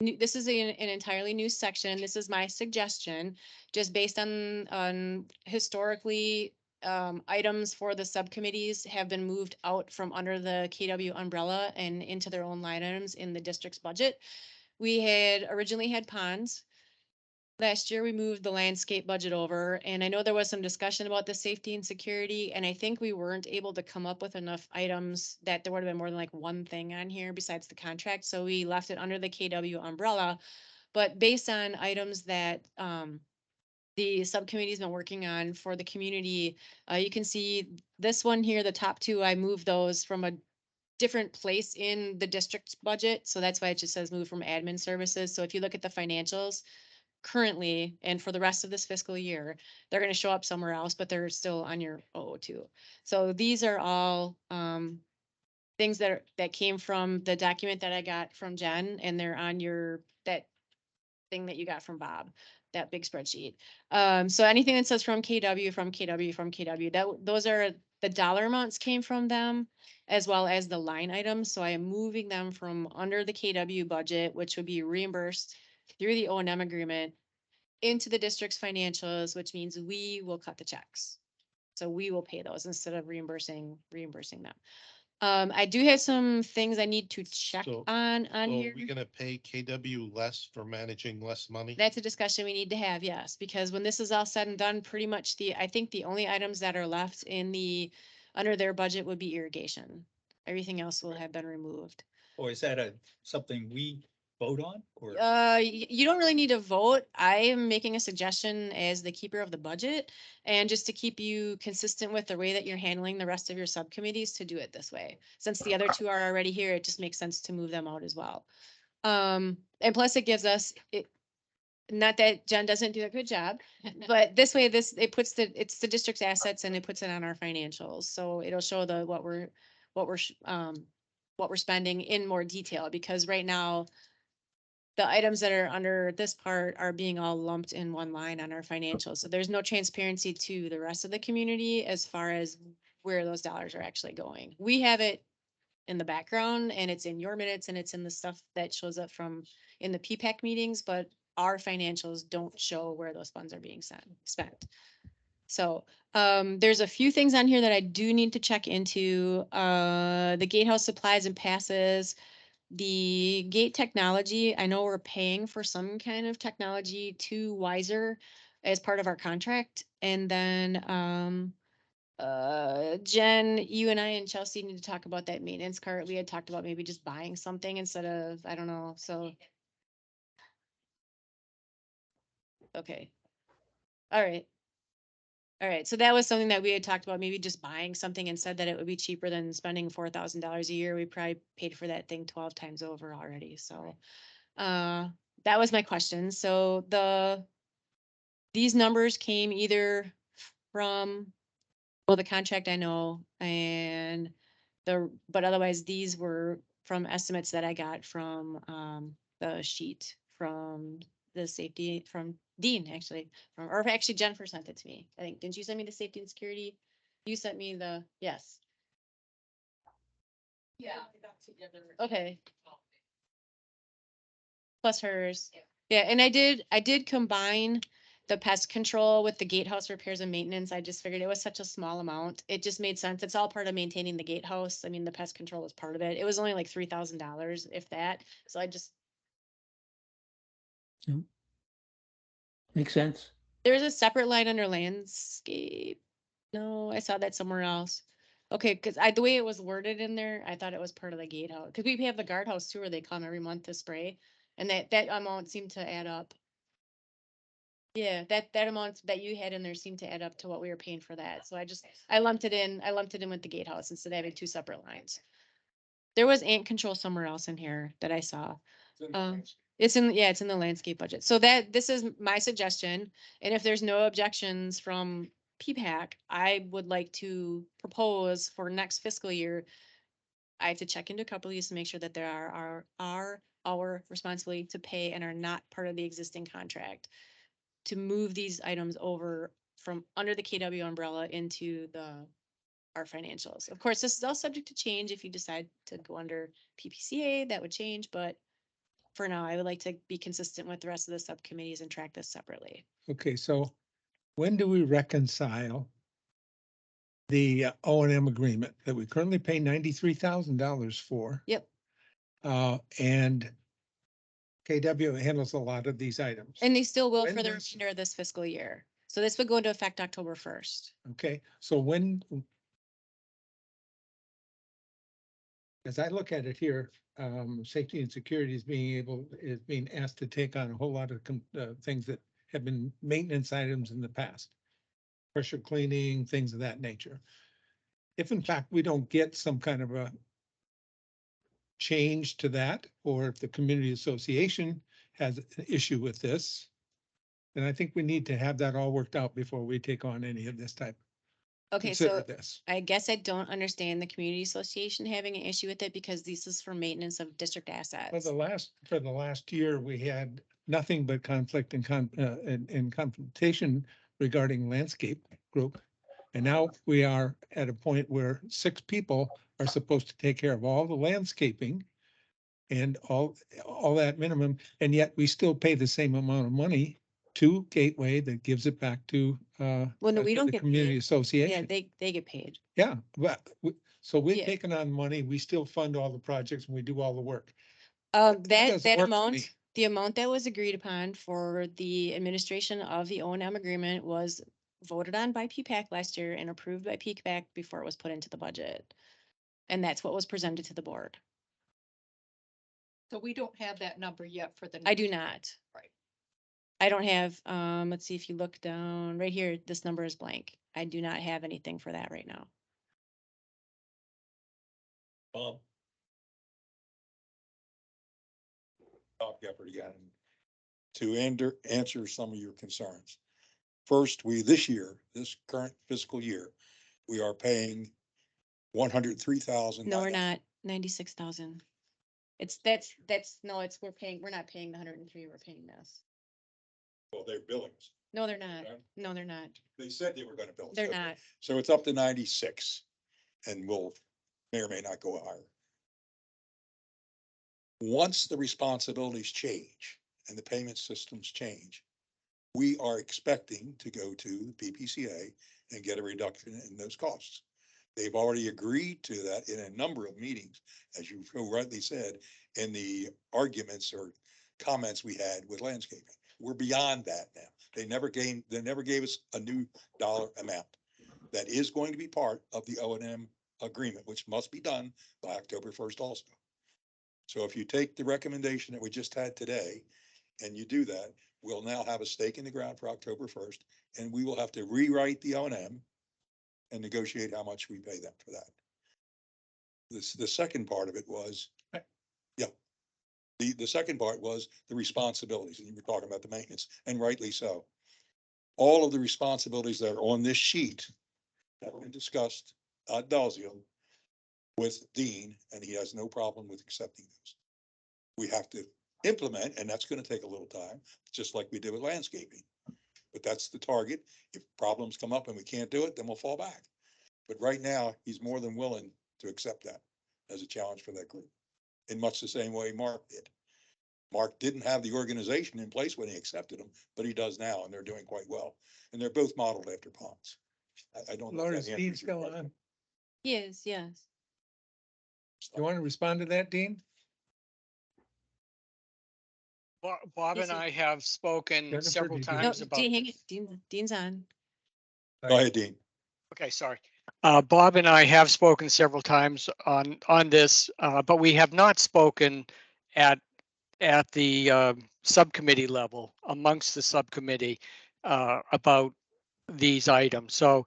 this is an entirely new section. This is my suggestion, just based on historically, items for the subcommittees have been moved out from under the KW umbrella and into their own line items in the district's budget. We had originally had ponds. Last year, we moved the landscape budget over, and I know there was some discussion about the safety and security, and I think we weren't able to come up with enough items that there would have been more than like one thing on here besides the contract, so we left it under the KW umbrella. But based on items that, the subcommittee's been working on for the community, you can see this one here, the top two, I moved those from a different place in the district's budget. So that's why it just says move from admin services. So if you look at the financials currently and for the rest of this fiscal year, they're going to show up somewhere else, but they're still on your 002. So these are all things that came from the document that I got from Jen, and they're on that thing that you got from Bob, that big spreadsheet. So anything that says from KW, from KW, from KW, those are the dollar amounts came from them, as well as the line items. So I am moving them from under the KW budget, which would be reimbursed through the O&M agreement, into the district's financials, which means we will cut the checks. So we will pay those instead of reimbursing them. I do have some things I need to check So- on So here. are we gonna pay KW less for managing less money? That's a discussion we need to have, yes, because when this is all said and done, pretty much I think the only items that are left under their budget would be irrigation. Everything else will have been removed. Or is that something we vote on or? You don't really need to vote. I am making a suggestion as the keeper of the budget, and just to keep you consistent with the way that you're handling the rest of your subcommittees, to do it this way. Since the other two are already here, it just makes sense to move them out as well. And plus it gives us not that Jen doesn't do a good job, but this way, it's the district's assets and it puts it on our financials. So it'll show what we're spending in more detail, because right now the items that are under this part are being all lumped in one line on our financials. So there's no transparency to the rest of the community as far as where those dollars are actually going. We have it in the background and it's in your minutes and it's in the stuff that shows up in the PPAC meetings, but our financials don't show where those funds are being spent. So there's a few things on here that I do need to check into. The gatehouse supplies and passes. The gate technology, I know we're paying for some kind of technology to Wiser as part of our contract. And then Jen, you and I and Chelsea need to talk about that maintenance cart. We had talked about maybe just buying something instead of, I don't know, so. Okay. All right. All right, so that was something that we had talked about, maybe just buying something and said that it would be cheaper than spending $4,000 a year. We probably paid for that thing 12 times over already, so. That was my question. So these numbers came either from, well, the contract I know, and but otherwise these were from estimates that I got from the sheet from the safety, from Dean, actually, or actually Jennifer sent it to me. I think, didn't you send me the safety and security? You sent me yes. Yeah. Okay. Plus hers. Yeah, and I did combine the pest control with the gatehouse repairs and maintenance. I just figured it was such a small amount. It just made sense. It's all part of maintaining the gatehouse. I mean, the pest control was part of it. It was only like $3,000, if that. So I just, Makes sense. there's a separate line under landscape. No, I saw that somewhere else. Okay, because the way it was worded in there, I thought it was part of the gatehouse. Because we have the guardhouse too, where they come every month to spray. And that amount seemed to add up. Yeah, that amount that you had in there seemed to add up to what we were paying for that. So I lumped it in with the gatehouse instead of having two separate lines. There was ant control somewhere else in here that I saw. It's in the landscape budget. So this is my suggestion. And if there's no objections from PPAC, I would like to propose for next fiscal year. I have to check into a couple of these to make sure that there are our responsibility to pay and are not part of the existing contract, to move these items over from under the KW umbrella into our financials. Of course, this is all subject to change. If you decide to go under PPCA, that would change, but for now, I would like to be consistent with the rest of the subcommittees and track this separately. Okay, so when do we reconcile the O&M agreement that we currently pay $93,000 for? Yep. And KW handles a lot of these items. And they still will When for the does- remainder of this fiscal year. So this would go into effect October 1st. Okay, so as I look at it here, safety and security is being asked to take on a whole lot of things that have been maintenance items in the past. Pressure cleaning, things of that nature. If in fact we don't get some kind of a change to that, or if the community association has an issue with this, then I think we need to have that all worked out before we take on any of this type. Okay, Consider so this. I guess I don't understand the community association having an issue with it because this is for maintenance of district For assets. for the last year, we had nothing but conflict and confrontation regarding landscape group. And now we are at a point where 6 people are supposed to take care of all the landscaping and all that minimum, and yet we still pay the same amount of money to Gateway that gives it back to Well, no, we to don't the get community paid. Yeah, association. they get paid. Yeah, but so we've Yeah. taken on money, we still fund all the projects and we do all the work. That, doesn't that work for amount, me. the amount that was agreed upon for the administration of the O and M agreement was voted on by PPAC last year and approved by PPAC before it was put into the budget. And that's what was presented to the board. So we don't have that number yet for the. I next do year. not. Right. I don't have, let's see if you look down right here, this number is blank. I do not have anything for that right now. Bob Gephardt again. To answer some of your concerns. First, this year, this current fiscal year, we are paying $103,000. No, we're not, 96,000. No, we're not paying the 103, we're paying this. Well, they're billing us. No, they're not. Okay. No, they're not. They said they were gonna bill us. They're Okay. not. So it's up to 96 and may or may not go higher. Once the responsibilities change and the payment systems change, we are expecting to go to the PPCA and get a reduction in those costs. They've already agreed to that in a number of meetings, as you so rightly said, in the arguments or comments we had with landscaping. We're beyond that now. They never gave us a new dollar amount. That is going to be part of the O and M agreement, which must be done by October 1st also. So if you take the recommendation that we just had today and you do that, we'll now have a stake in the ground for October 1st, and we will have to rewrite the O and M and negotiate how much we pay them for that. The second part of it was, yeah. The second part was the responsibilities, and you were talking about the maintenance, and rightly so. All of the responsibilities that are on this sheet have been discussed ad nauseum with Dean, and he has no problem with accepting those. We have to implement, and that's gonna take a little time, just like we did with landscaping. But that's the target. If problems come up and we can't do it, then we'll fall back. But right now, he's more than willing to accept that as a challenge for that group, in much the same way Mark did. Mark didn't have the organization in place when he accepted them, but he does now, and they're doing quite well. And they're both modeled after ponds. I don't know. if Laura, that is answers Dean your still question. on? Yes, yes. You want to respond to that, Dean? Bob Yes, and sir. I have spoken Jennifer, several did you- No, times about Dean, this. Dean's on. Go ahead, Dean. Okay, sorry. Bob and I have spoken several times on this, but we have not spoken at the subcommittee level amongst the subcommittee about these items. So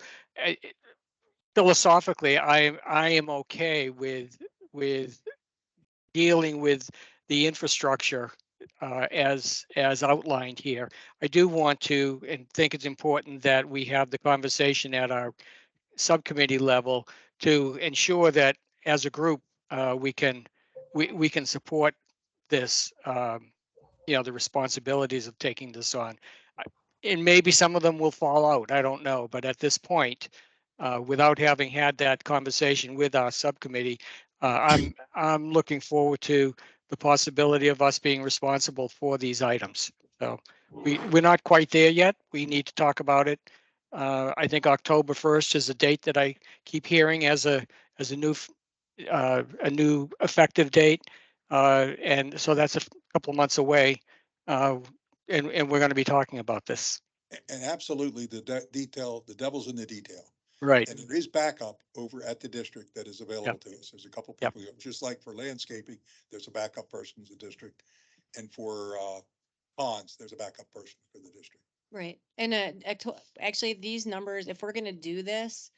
philosophically, I am okay with dealing with the infrastructure as outlined here. I do want to and think it's important that we have the conversation at our subcommittee level to ensure that as a group we can support this the responsibilities of taking this on. And maybe some of them will fall out, I don't know, but at this point, without having had that conversation with our subcommittee, I'm looking forward to the possibility of us being responsible for these items. So we're not quite there yet. We need to talk about it. I think October 1st is a date that I keep hearing as a new effective date. And so that's a couple months away. And we're going to be talking about this. And absolutely, the devil's in the detail. Right. And there is backup over at the district that is available to us. There's a couple Yep. people, just like for landscaping, there's a backup person in the district. And for ponds, there's a backup person for the district. Right. And actually, these numbers, if we're gonna do this,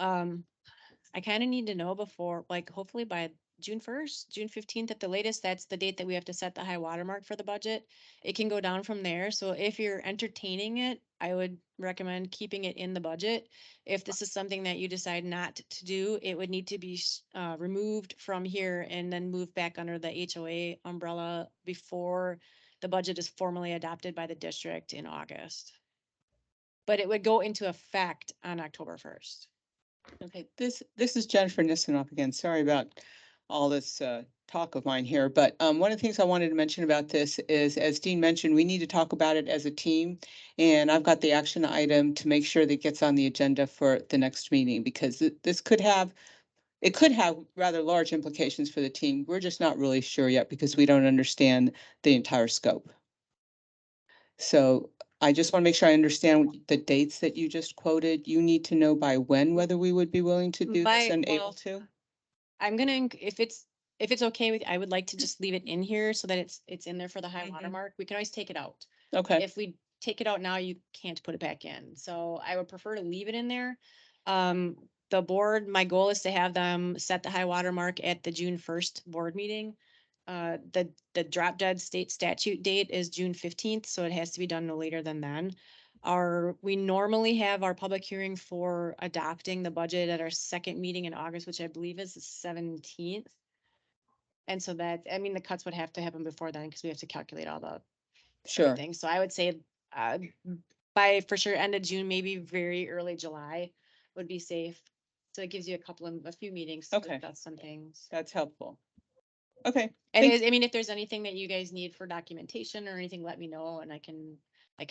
I kind of need to know before, like, hopefully by June 1st, June 15th at the latest. That's the date that we have to set the high water mark for the budget. It can go down from there. So if you're entertaining it, I would recommend keeping it in the budget. If this is something that you decide not to do, it would need to be removed from here and then moved back under the HOA umbrella before the budget is formally adopted by the district in August. But it would go into effect on October 1st. Okay, this is Jennifer Nisanoff again. Sorry about all this talk of mine here, but one of the things I wanted to mention about this is, as Dean mentioned, we need to talk about it as a team. And I've got the action item to make sure that it gets on the agenda for the next meeting, because this could have, it could have rather large implications for the team. We're just not really sure yet because we don't understand the entire scope. So I just want to make sure I understand the dates that you just quoted. You need to know by when whether we would be willing to do this and able to? I'm gonna, if it's okay with, I would like to just leave it in here so that it's in there for the high water Mhm. mark. We can always take it out. Okay, If we take it out now, you can't put it back in. So I would prefer to leave it in there. The board, my goal is to have them set the high water mark at the June 1st board meeting. The drop dead state statute date is June 15th, so it has to be done no later than then. We normally have our public hearing for adopting the budget at our second meeting in August, which I believe is the 17th. And so that, I mean, the cuts would have to happen before then because we have to calculate all the sure. everything. So I would say by for sure end of June, maybe very early July would be safe. So it gives you a few meetings to Okay. discuss some things. That's helpful. Okay, And thank- I mean, if there's anything that you guys need for documentation or anything, let me know and I can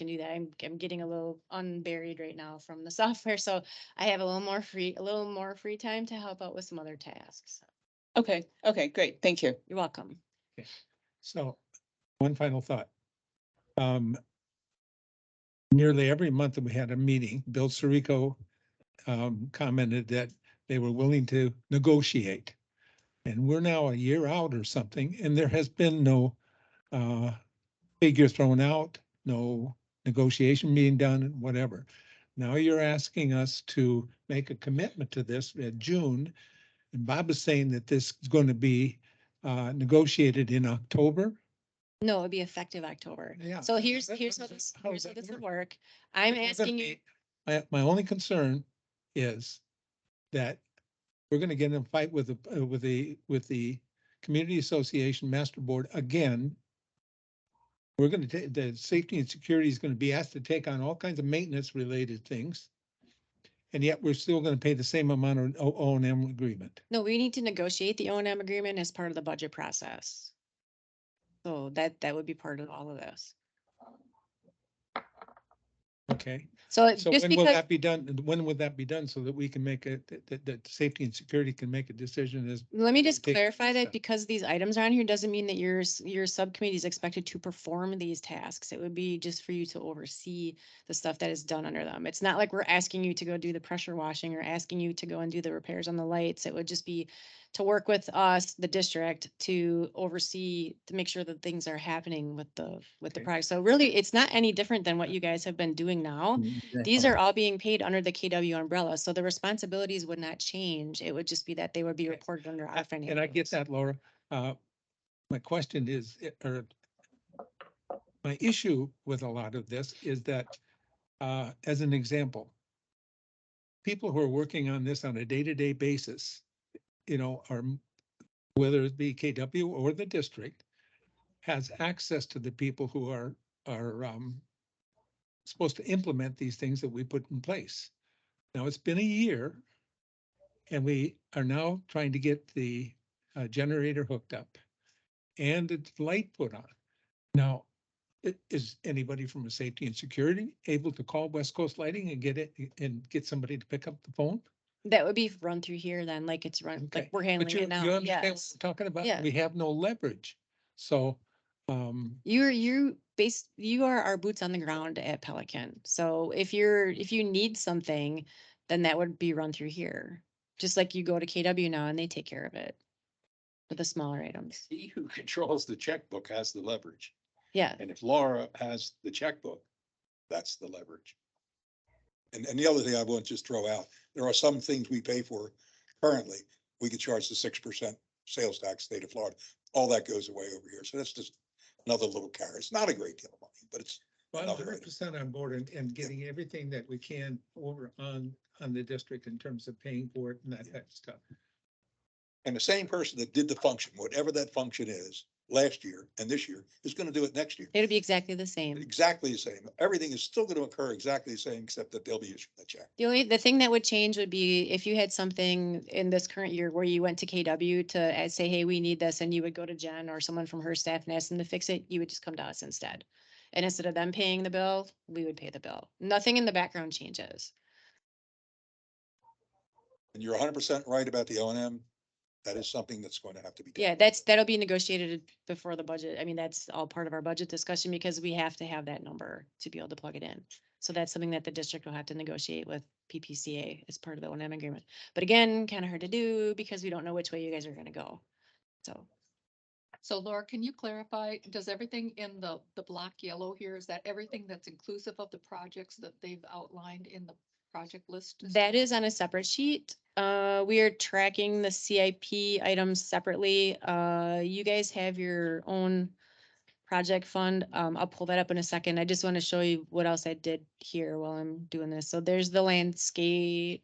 do that. I'm getting a little unburied right now from the software, so I have a little more free time to help out with some other tasks. okay, great. Thank you. You're welcome. So, one final thought. Nearly every month that we had a meeting, Bill Sirico commented that they were willing to negotiate. And we're now a year out or something, and there has been no figure thrown out, no negotiation being done, whatever. Now you're asking us to make a commitment to this in June. And Bob is saying that this is going to be negotiated in October. No, it'd be effective October. Yeah. So here's how How's this that would work? work. I'm asking you. My only concern is that we're gonna get in a fight with the Community Association Master Board again. We're gonna take, the safety and security is gonna be asked to take on all kinds of maintenance related things. And yet we're still gonna pay the same amount of O and M agreement. No, we need to negotiate the O&M agreement as part of the budget process. So that would be part of all of this. Okay, So so just when will because, that be done? When would that be done so that we can make a, that safety and security can make a decision as? let me just take clarify that stuff. because these items are on here doesn't mean that your subcommittee is expected to perform these tasks. It would be just for you to oversee the stuff that is done under them. It's not like we're asking you to go do the pressure washing or asking you to go and do the repairs on the lights. It would just be to work with us, the district, to oversee, to make sure that things are happening with the Okay. project. So really, it's not any different than what you guys have been doing now. These are all being paid under the KW umbrella, so the responsibilities would not change. It would just be that they would be Okay. reported under our financials. And I get that, Laura. My question is, or my issue with a lot of this is that, as an example, people who are working on this on a day-to-day basis, you know, are, whether it be KW or the district, has access to the people who are supposed to implement these things that we put in place. Now, it's been a year and we are now trying to get the generator hooked up and the light put on. Now, is anybody from a safety and security able to call West Coast Lighting and get it and get somebody to pick up the phone? That would be run through here then, like it's run, Okay, like we're but handling you it now. understand what Yes. I'm talking about? Yeah. We have no leverage. So, You are our boots on the ground at Pelican. So if you need something, then that would be run through here. Just like you go to KW now and they take care of it for the smaller items. He who controls the checkbook has the leverage. Yeah. And if Laura has the checkbook, that's the leverage. And the other thing I want to just throw out, there are some things we pay for currently, we could charge the 6% sales tax, state of Florida. All that goes away over here. So that's just another little carrot. It's not a great deal of money, but it's Well, I'm another item. 100% on board and getting everything that we can over on the district in terms of paying for it and that type of stuff. And the same person that did the function, whatever that function is, last year and this year, is gonna do it next year. It'll be exactly the same. Exactly the same. Everything is still gonna occur exactly the same, except that they'll be issuing a check. The thing that would change would be if you had something in this current year where you went to KW to say, hey, we need this, and you would go to Jen or someone from her staff and ask them to fix it, you would just come to us instead. And instead of them paying the bill, we would pay the bill. Nothing in the background changes. And you're 100% right about the O and M. That is something that's going to have to be done. Yeah, that'll be negotiated before the budget. I mean, that's all part of our budget discussion because we have to have that number to be able to plug it in. So that's something that the district will have to negotiate with PPCA as part of the O&M agreement. But again, kind of hard to do because we don't know which way you guys are gonna go. So Laura, can you clarify, does everything in the block yellow here, is that everything that's inclusive of the projects that they've outlined in the project list? That is on a separate sheet. We are tracking the CIP items separately. You guys have your own project fund. I'll pull that up in a second. I just want to show you what else I did here while I'm doing this. So there's the landscape.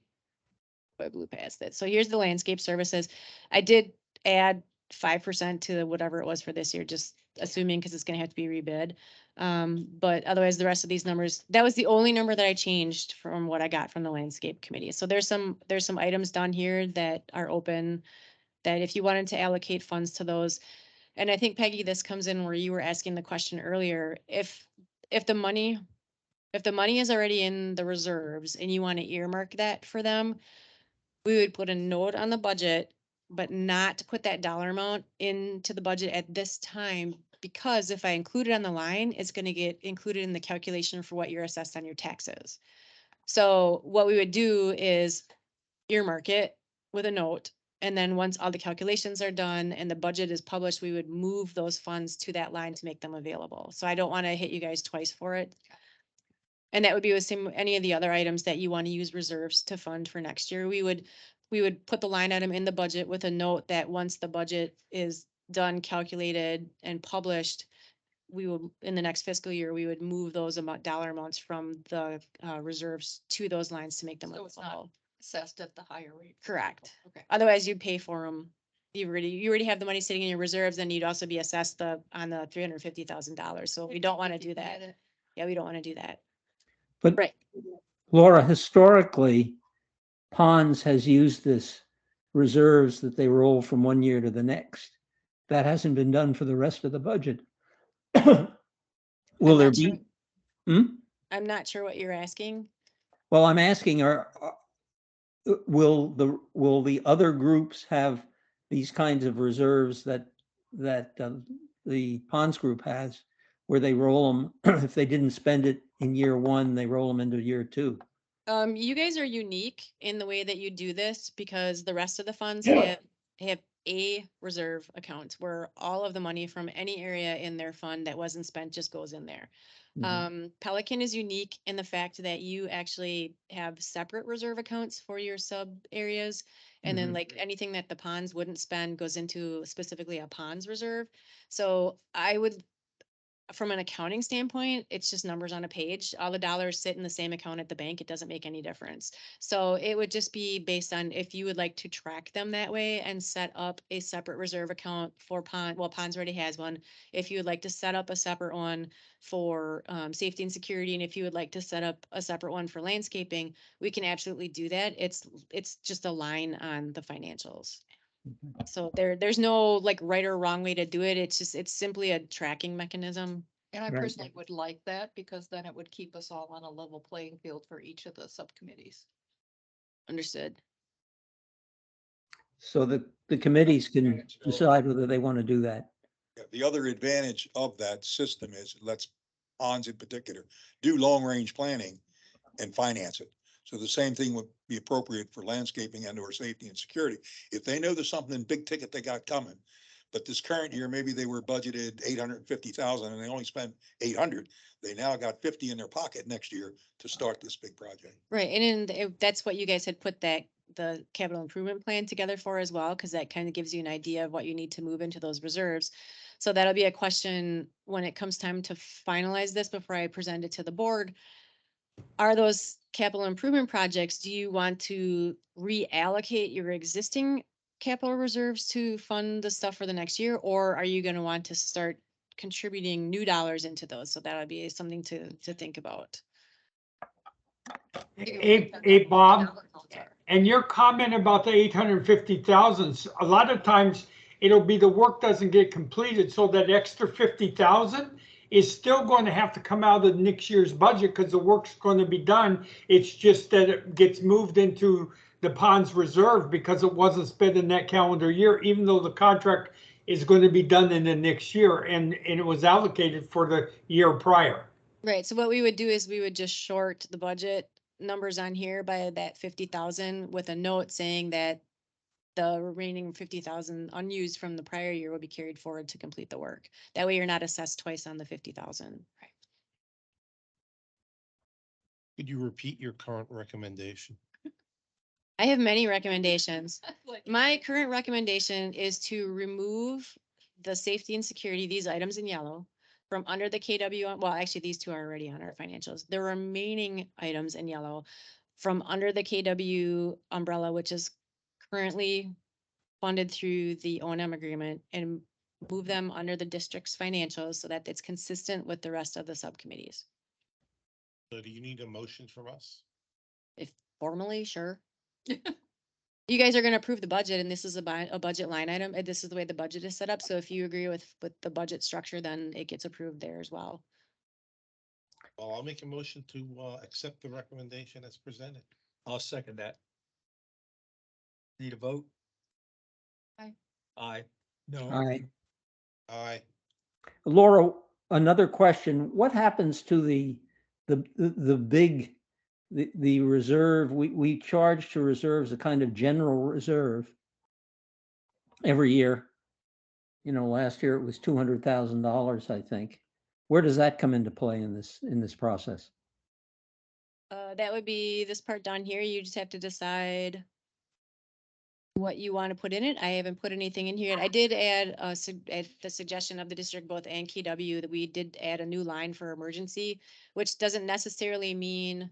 I blew past it. So here's the landscape services. I did add 5% to whatever it was for this year, just assuming because it's gonna have to be rebid. But otherwise, the rest of these numbers, that was the only number that I changed from what I got from the landscape committee. So there's some items down here that are open, that if you wanted to allocate funds to those. And I think Peggy, this comes in where you were asking the question earlier, if the money is already in the reserves and you want to earmark that for them, we would put a note on the budget, but not to put that dollar amount into the budget at this time, because if I include it on the line, it's gonna get included in the calculation for what you're assessed on your taxes. So what we would do is earmark it with a note, and then once all the calculations are done and the budget is published, we would move those funds to that line to make them available. So I don't want to hit you guys twice for it. And that would be with any of the other items that you want to use reserves to fund for next year. We would put the line item in the budget with a note that once the budget is done, calculated and published, we will, in the next fiscal year, we would move those dollar amounts from the reserves to those lines to make them So it's not available. assessed at the higher rate. Correct. Okay. Otherwise, you'd pay for them. You already have the money sitting in your reserves, and you'd also be assessed on the $350,000. So we don't want to do that. Yeah, we don't want to do that. But Right. Laura, historically, Ponds has used this reserves that they roll from one year to the next. That hasn't been done for the rest of the budget. Will there not be? sure. I'm not sure what you're asking. Well, I'm asking, will the other groups have these kinds of reserves that the Ponds group has, where they roll them, if they didn't spend it in year one, they roll them into year two? You guys are unique in the way that you do this because the rest of the funds have a reserve account where all of the money from any area in their fund that wasn't spent just goes in there. Pelican is unique in the fact that you actually have separate reserve accounts for your sub areas. And then like anything that the ponds wouldn't spend goes into specifically a ponds reserve. So I would, from an accounting standpoint, it's just numbers on a page. All the dollars sit in the same account at the bank. It doesn't make any difference. So it would just be based on if you would like to track them that way and set up a separate reserve account for Pond. Well, Ponds already has one. If you would like to set up a separate one for safety and security, and if you would like to set up a separate one for landscaping, we can absolutely do that. It's just a line on the financials. So there's no like right or wrong way to do it. It's simply a tracking mechanism. And I Right. personally would like that because then it would keep us all on a level playing field for each of the subcommittees. Understood. So the committees can decide whether they want to do that. Yeah, the other advantage of that system is it lets ponds in particular do long-range planning and finance it. So the same thing would be appropriate for landscaping and or safety and security. If they know there's something big ticket they got coming, but this current year, maybe they were budgeted 850,000 and they only spent 800. They now got 50 in their pocket next year to start this big project. Right, and that's what you guys had put that the capital improvement plan together for as well, because that kind of gives you an idea of what you need to move into those reserves. So that'll be a question when it comes time to finalize this before I present it to the board. Are those capital improvement projects, do you want to reallocate your existing capital reserves to fund the stuff for the next year? Or are you gonna want to start contributing new dollars into those? So that'll be something to think about. Hey, Bob, and your comment about the 850,000, a lot of times it'll be the work doesn't get completed, so that extra 50,000 is still going to have to come out of next year's budget because the work's going to be done. It's just that it gets moved into the ponds reserve because it wasn't spent in that calendar year, even though the contract is going to be done in the next year and it was allocated for the year prior. Right, so what we would do is we would just short the budget numbers on here by that 50,000 with a note saying that the remaining 50,000 unused from the prior year will be carried forward to complete the work. That way you're not assessed twice on the 50,000. Could you repeat your current recommendation? I have many recommendations. Like, My current recommendation is to remove the safety and security, these items in yellow, from under the KW, well, actually, these two are already on our financials. The remaining items in yellow from under the KW umbrella, which is currently funded through the O&M agreement, and move them under the district's financials so that it's consistent with the rest of the subcommittees. So do you need a motion from us? If formally, sure. You guys are gonna approve the budget and this is a budget line item, and this is the way the budget is set up, so if you agree with the budget structure, then it gets approved there as well. Well, I'll make a motion to accept the recommendation as presented. I'll second that. Need a vote? Aye. Aye. No. All right. Aye. Laura, another question. What happens to the big, the reserve? We charge to reserves a kind of general reserve every year. You know, last year it was $200,000, I think. Where does that come into play in this process? That would be this part down here. You just have to decide what you want to put in it. I haven't put anything in here yet. I did add at the suggestion of the district, both and KW, that we did add a new line for emergency, which doesn't necessarily mean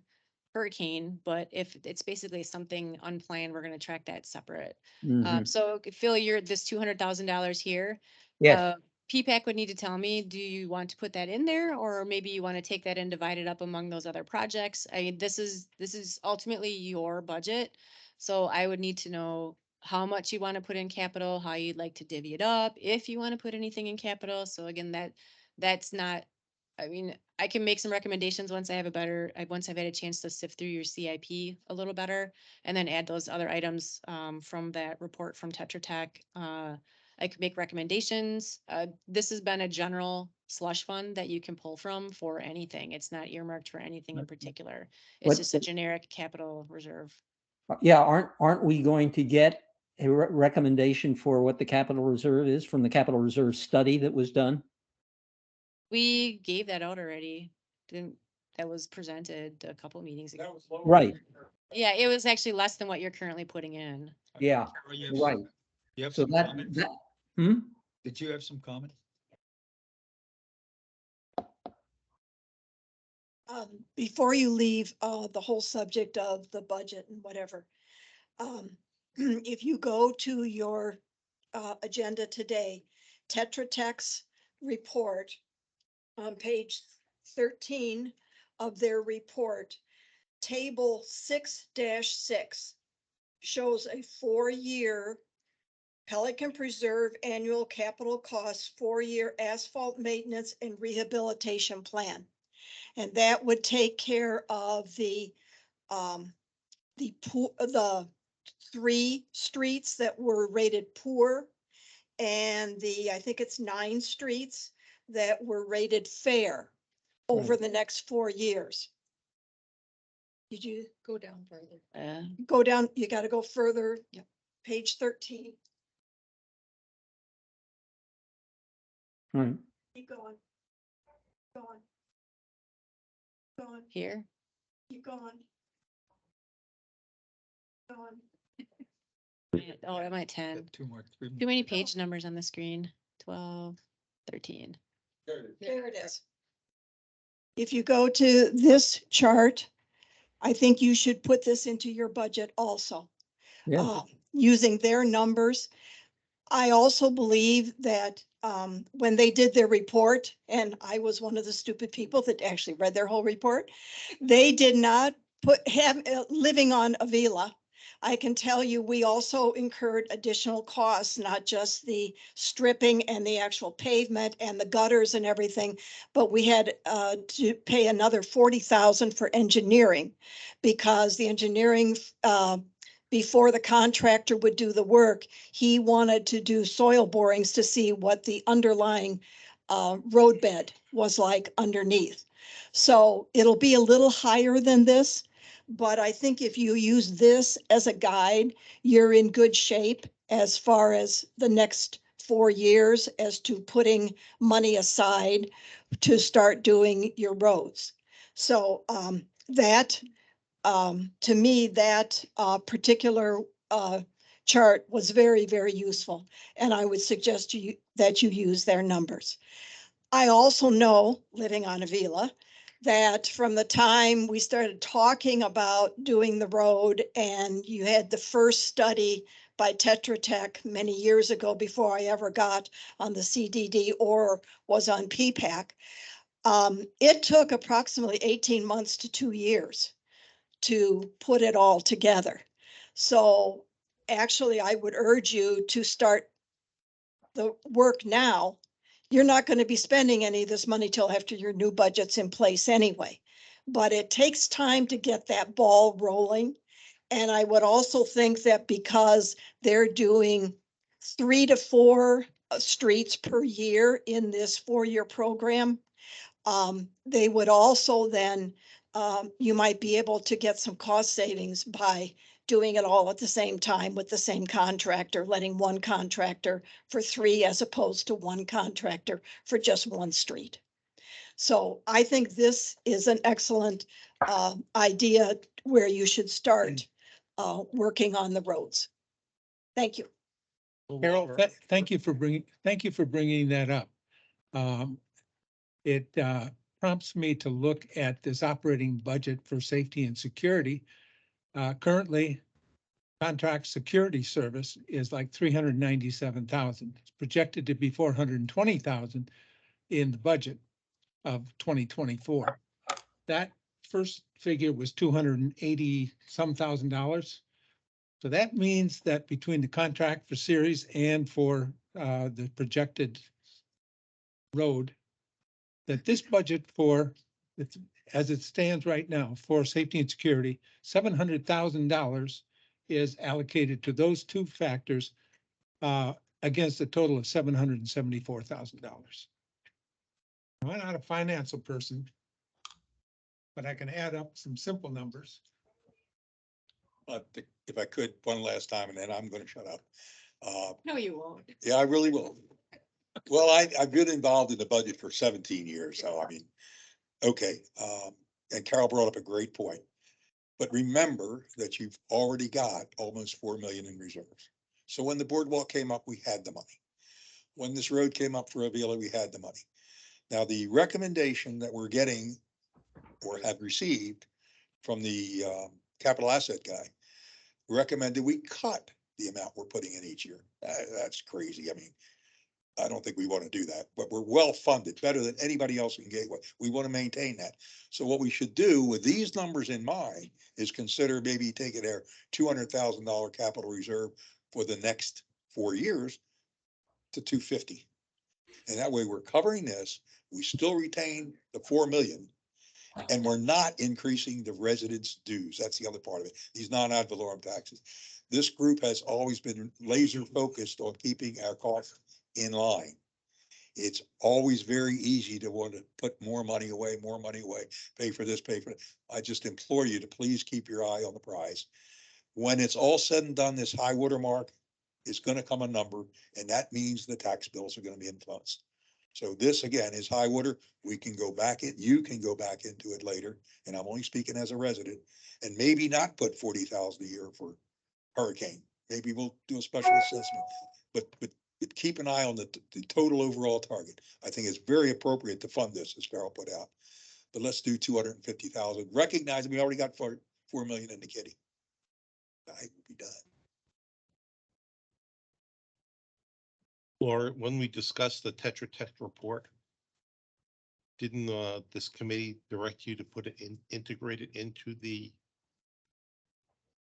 hurricane, but if it's basically something unplanned, we're going to track that separate. Mhm. So Phil, you're this $200,000 here. Yes. PPAC would need to tell me, do you want to put that in there? Or maybe you want to take that and divide it up among those other projects? I mean, this is ultimately your budget. So I would need to know how much you want to put in capital, how you'd like to divvy it up, if you want to put anything in capital. So again, that's not, I mean, I can make some recommendations once I've had a chance to sift through your CIP a little better, and then add those other items from that report from Tetra Tech. I could make recommendations. This has been a general slush fund that you can pull from for anything. It's not earmarked for anything in particular. It's What- just a generic capital reserve. Yeah, aren't we going to get a recommendation for what the capital reserve is from the capital reserve study that was done? We gave that out already. That was presented a couple meetings ago. Right. Yeah, it was actually less than what you're currently putting in. Yeah, Carol, you have right. You have So some that, comments? that, hmm? Did you have some comments? Before you leave, the whole subject of the budget and whatever, if you go to your, agenda today, Tetra Tech's report on page 13 of their report, table 6-6 shows a 4-year Pelican Preserve annual capital costs, 4-year asphalt maintenance and rehabilitation plan. And that would take care of the 3 streets that were rated poor, and I think it's 9 streets that were rated fair over the next 4 years. Did you go down further. go down? You got to go further. Yep. Page 13. Right. Keep going. Going. Going. Here. Keep going. Going. Oh, I'm at 10. Two more, three more. Too many page numbers on the screen. 12, 13. There it is. If you go to this chart, I think you should put this into your budget also. Yeah. Using their numbers. I also believe that when they did their report, and I was one of the stupid people that actually read their whole report, they did not have living on Avila. I can tell you, we also incurred additional costs, not just the stripping and the actual pavement and the gutters and everything, but we had to pay another 40,000 for engineering because the engineering before the contractor would do the work, he wanted to do soil borings to see what the underlying roadbed was like underneath. So it'll be a little higher than this, but I think if you use this as a guide, you're in good shape as far as the next 4 years as to putting money aside to start doing your roads. So to me, that particular chart was very, very useful. And I would suggest that you use their numbers. I also know, living on Avila, that from the time we started talking about doing the road and you had the first study by Tetra Tech many years ago before I ever got on the CDD or was on PPAC, it took approximately 18 months to 2 years to put it all together. So actually, I would urge you to start the work now. You're not going to be spending any of this money till after your new budget's in place anyway. But it takes time to get that ball rolling. And I would also think that because they're doing 3 to 4 streets per year in this 4-year program, they would also then, you might be able to get some cost savings by doing it all at the same time with the same contractor, letting one contractor for 3 as opposed to one contractor for just one street. So I think this is an excellent idea where you should start working on the roads. Thank you. Carol, thank you for bringing that up. It prompts me to look at this operating budget for safety and security. Currently, contract security service is like 397,000. It's projected to be 420,000 in the budget of 2024. That first figure was 280 some $1,000. So that means that between the contract for series and for the projected road, that this budget for, as it stands right now, for safety and security, $700,000 is allocated to those two factors against a total of $774,000. I'm not a financial person, but I can add up some simple numbers. If I could, one last time, and then I'm gonna shut up. No, you won't. Yeah, I really will. Well, I've been involved in the budget for 17 years, so I mean, okay. And Carol brought up a great point. But remember that you've already got almost 4 million in reserves. So when the boardwalk came up, we had the money. When this road came up for Avila, we had the money. Now, the recommendation that we're getting or have received from the capital asset guy recommended we cut the amount we're putting in each year. That's crazy. I mean, I don't think we want to do that, but we're well funded, better than anybody else in Gateway. We want to maintain that. So what we should do with these numbers in mind is consider maybe taking our $200,000 capital reserve for the next 4 years to 250. And that way we're covering this. We still retain the 4 million. And we're not increasing the residents' dues. That's the other part of it. These non-ad valorem taxes. This group has always been laser focused on keeping our costs in line. It's always very easy to want to put more money away, pay for this, pay for that. I just implore you to please keep your eye on the prize. When it's all said and done, this high water mark is going to come a number, and that means the tax bills are going to be influenced. So this again is high water. We can go back in, you can go back into it later, and I'm only speaking as a resident, and maybe not put 40,000 a year for hurricane. maybe we'll do a special assessment. But keep an eye on the total overall target. I think it's very appropriate to fund this, as Carol put out. But let's do 250,000, recognizing we already got 4 million in the kitty. I will be done. Or when we discussed the Tetra Tech report, didn't this committee direct you to put it in, integrate it into the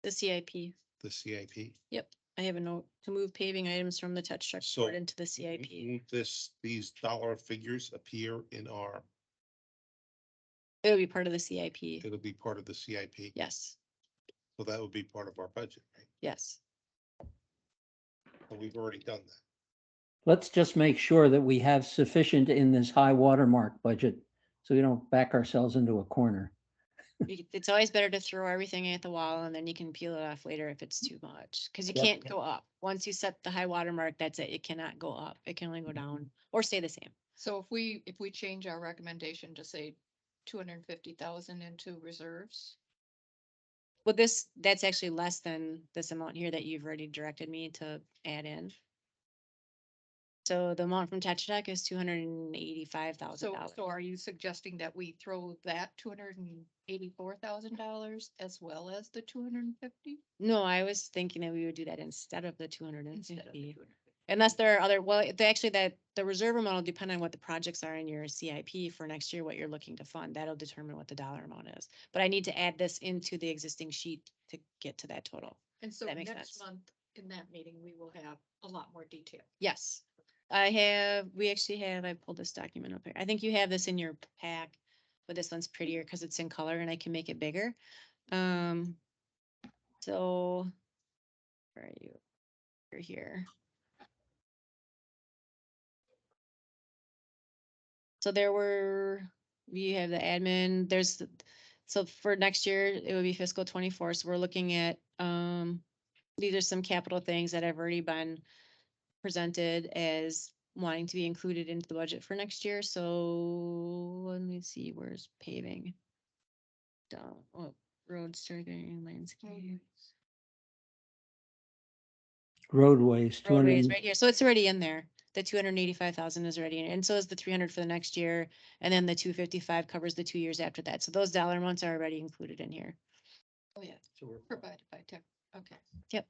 CIP. CIP? Yep. I have a note to move paving items from the Tetra Tech So report into the CIP. won't these dollar figures appear in our, It'll be part of the CIP. it'll be part of the CIP? Yes, So that would be part of our budget, right? yes. So we've already done that. Let's just make sure that we have sufficient in this high watermark budget, so we don't back ourselves into a corner. It's always better to throw everything at the wall and then you can peel it off later if it's too much. Cause you Yep. can't go up. Once you set the high water mark, that's it. It cannot go up. It can only go down or stay the same. So if we change our recommendation to say 250,000 into reserves, Well, that's actually less than this amount here that you've already directed me to add in. So the amount from Tetra Tech is $285,000. so are you suggesting that we throw that $284,000 as well as the 250? No, I was thinking that we would do that instead of the 250. Instead of the 250. Unless there are other, well, actually that the reserve amount will depend on what the projects are in your CIP for next year, what you're looking to fund. That'll determine what the dollar amount is. But I need to add this into the existing sheet to get to that total. And so That makes next sense. month in that meeting, we will have a lot more detail. Yes. I pulled this document up here. I think you have this in your pack, but this one's prettier because it's in color and I can make it bigger. So where are you? You're here. So we have the admin, so for next year, it would be fiscal 24. So we're looking at, these are some capital things that have already been presented as wanting to be included into the budget for next year. So let me see, where's paving? Down, road surveying, landscape. Roadways, Roadways 200, right here. So it's already in there. The 285,000 is already in, and so is the 300 for the next year. And then the 255 covers the 2 years after that. So those dollar amounts are already included in here. Oh, yeah, So we're provided by tech. Okay. Yep.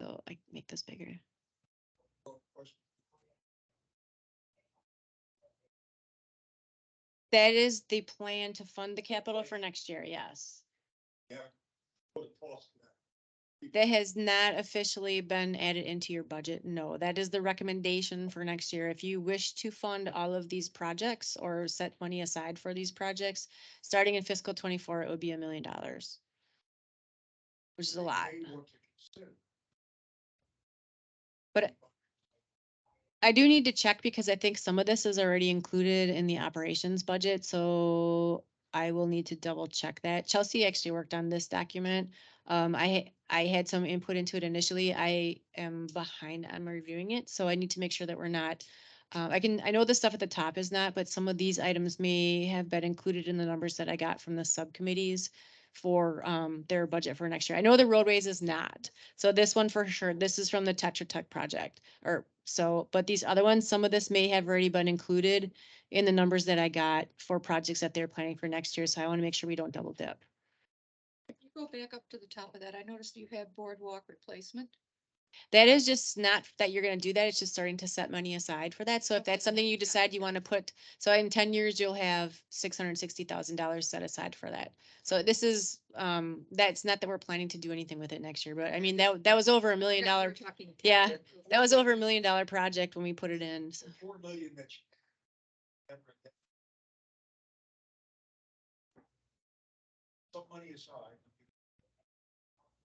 So I can make this bigger. That is the plan to fund the capital for next year, yes. Yeah. What it costs for that. That has not officially been added into your budget, no. That is the recommendation for next year. If you wish to fund all of these projects or set money aside for these projects, starting in fiscal 24, it would be $1 million. Which is a lot. But I do need to check because I think some of this is already included in the operations budget, so I will need to double check that. Chelsea actually worked on this document. I had some input into it initially. I am behind on reviewing it, so I need to make sure that we're not. I know the stuff at the top is not, but some of these items may have been included in the numbers that I got from the subcommittees for their budget for next year. I know the roadways is not. So this one for sure, this is from the Tetra Tech project but these other ones, some of this may have already been included in the numbers that I got for projects that they're planning for next year. So I want to make sure we don't double dip. If you go back up to the top of that, I noticed you had boardwalk replacement. That is just not that you're gonna do that. It's just starting to set money aside for that. So if that's something you decide you want to put, so in 10 years, you'll have $660,000 set aside for that. So this is, that's not that we're planning to do anything with it next year, but I mean, that was over $1 million. Yeah, that was over $1 million project when we put it in. So. 4 million that some money aside.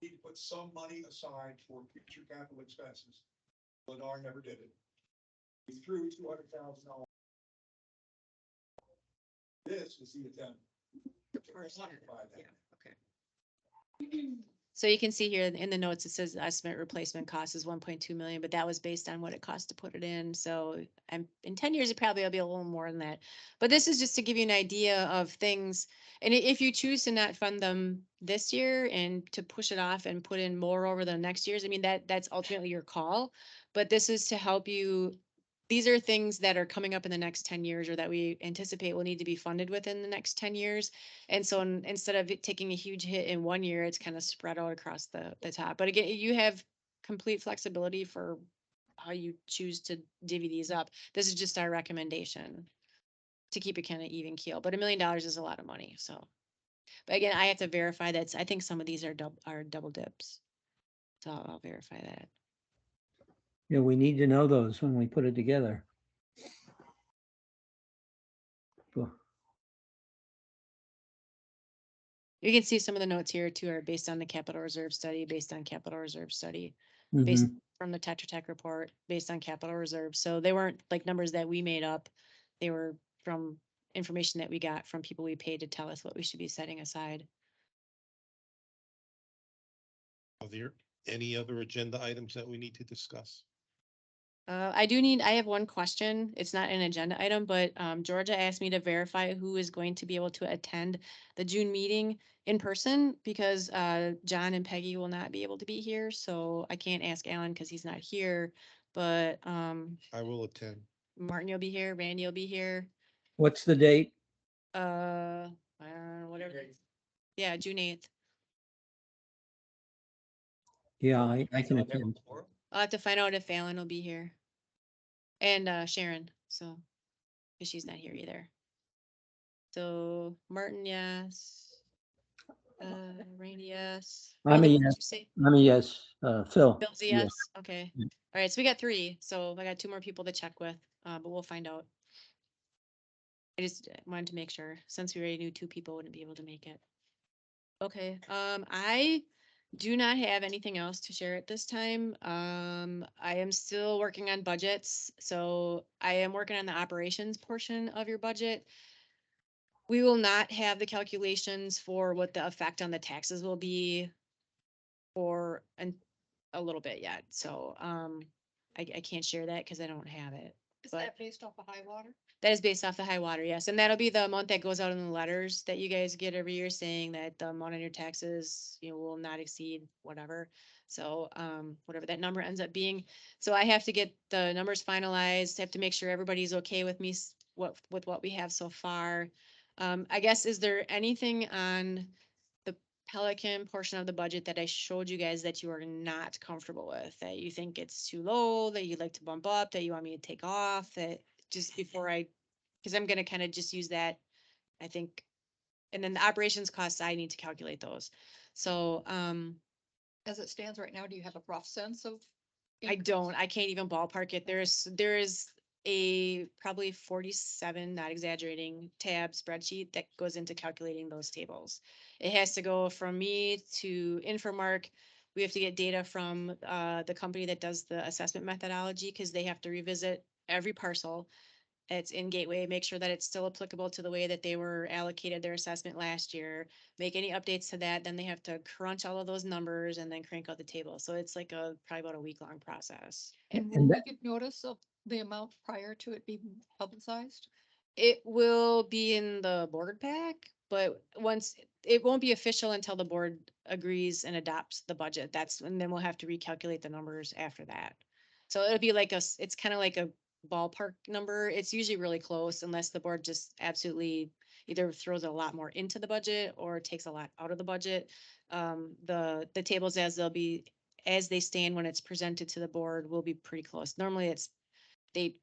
Need to put some money aside for future capital expenses. Lennar never did it. We threw $200,000. This is the attempt to quantify that. Okay. So you can see here in the notes, it says estimate replacement cost is 1.2 million, but that was based on what it cost to put it in. So in 10 years, it probably will be a little more than that. But this is just to give you an idea of things. And if you choose to not fund them this year and to push it off and put in more over the next years, I mean, that's ultimately your call. But this is to help you. These are things that are coming up in the next 10 years or that we anticipate will need to be funded within the next 10 years. And so instead of it taking a huge hit in one year, it's kind of spread out across the top. But again, you have complete flexibility for how you choose to divvy these up. This is just our recommendation to keep it kind of even keel, but $1 million is a lot of money, so. But again, I have to verify that. I think some of these are double dips. So I'll verify that. Yeah, we need to know those when we put it together. Cool. You can see some of the notes here too are based on the capital reserve study, based on capital reserve study, Mhm. based from the Tetra Tech report, based on capital reserve. So they weren't like numbers that we made up. They were from information that we got from people we paid to tell us what we should be setting aside. Are there any other agenda items that we need to discuss? I have one question. It's not an agenda item, but Georgia asked me to verify who is going to be able to attend the June meeting in person because John and Peggy will not be able to be here. So I can't ask Alan because he's not here, but I will attend. Martin, you'll be here, Randy will be here. What's the date? Whatever. Yeah, June 8th. Yeah, I can attend. I'll have to find out if Alan will be here. And Sharon, so, because she's not here either. So Martin, yes. Randy, yes. I'm a Randy, what did yes. you say? I'm a yes. Phil. Bill's a Yeah. yes, okay. Yeah. All right, so we got 3, so I got 2 more people to check with, but we'll find out. I just wanted to make sure, since we already knew 2 people wouldn't be able to make it. Okay, I do not have anything else to share at this time. I am still working on budgets, so I am working on the operations portion of your budget. We will not have the calculations for what the effect on the taxes will be for a little bit yet, so, I can't share that because I don't have it. Is But- that based off of high water? That is based off the high water, yes, and that'll be the amount that goes out in the letters that you guys get every year saying that the amount on your taxes, will not exceed whatever. So, whatever that number ends up being. So I have to get the numbers finalized, have to make sure everybody's okay with me, with what we have so far. I guess, is there anything on the Pelican portion of the budget that I showed you guys that you are not comfortable with, that you think it's too low, that you'd like to bump up, that you want me to take off, that just before because I'm gonna kind of just use that, I think. And then the operations costs, I need to calculate those. So, As it stands right now, do you have a rough sense of? I don't, I can't even ballpark it. There is a probably 47, not exaggerating, tab spreadsheet that goes into calculating those tables. It has to go from me to Infomark. We have to get data from the company that does the assessment methodology because they have to revisit every parcel. It's in Gateway, make sure that it's still applicable to the way that they were allocated their assessment last year. Make any updates to that, then they have to crunch all of those numbers and then crank out the table. So it's like probably about a week-long process. And will And we get notice of the amount prior to it being publicized? It will be in the board pack, but it won't be official until the board agrees and adopts the budget. And then we'll have to recalculate the numbers after that. So it'll be like it's kind of like a ballpark number. It's usually really close unless the board just absolutely either throws a lot more into the budget or takes a lot out of the budget. The tables as they stand when it's presented to the board will be pretty close. Normally they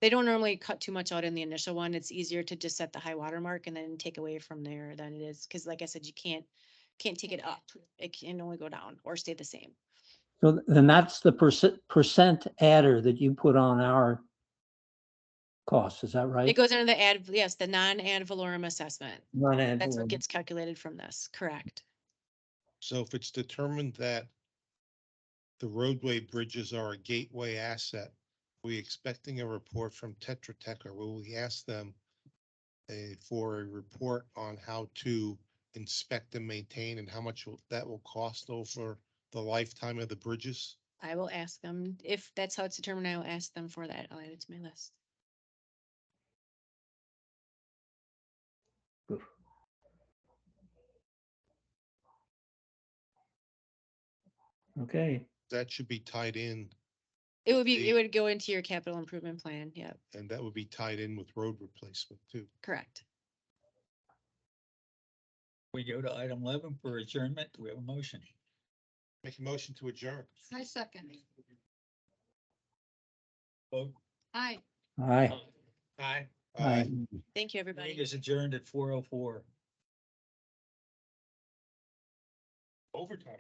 don't normally cut too much out in the initial one. It's easier to just set the high water mark and then take away from there than it is. Cause like I said, you can't take it up. It can only go down or stay the same. So then that's the percent adder that you put on our costs, is that It right? goes into the non-ad valorem assessment. Non-ad That's what valorem. gets calculated from this, correct? So if it's determined that the roadway bridges are a gateway asset, are we expecting a report from Tetra Tech, or will we ask them for a report on how to inspect and maintain and how much that will cost over the lifetime of the bridges? I will ask them, if that's how it's determined, I will ask them for that. I'll add it to my list. Okay, That should be tied in, It would be, The- it would go into your capital improvement plan. Yep, and that would be tied in with road replacement too. correct. We go to item 11 for adjournment. Do we have a motion? Make a motion to adjourn. I second. Vote. Aye. aye, Aye. aye. Thank you, Meeting everybody. is adjourned at 4:04. Overtime.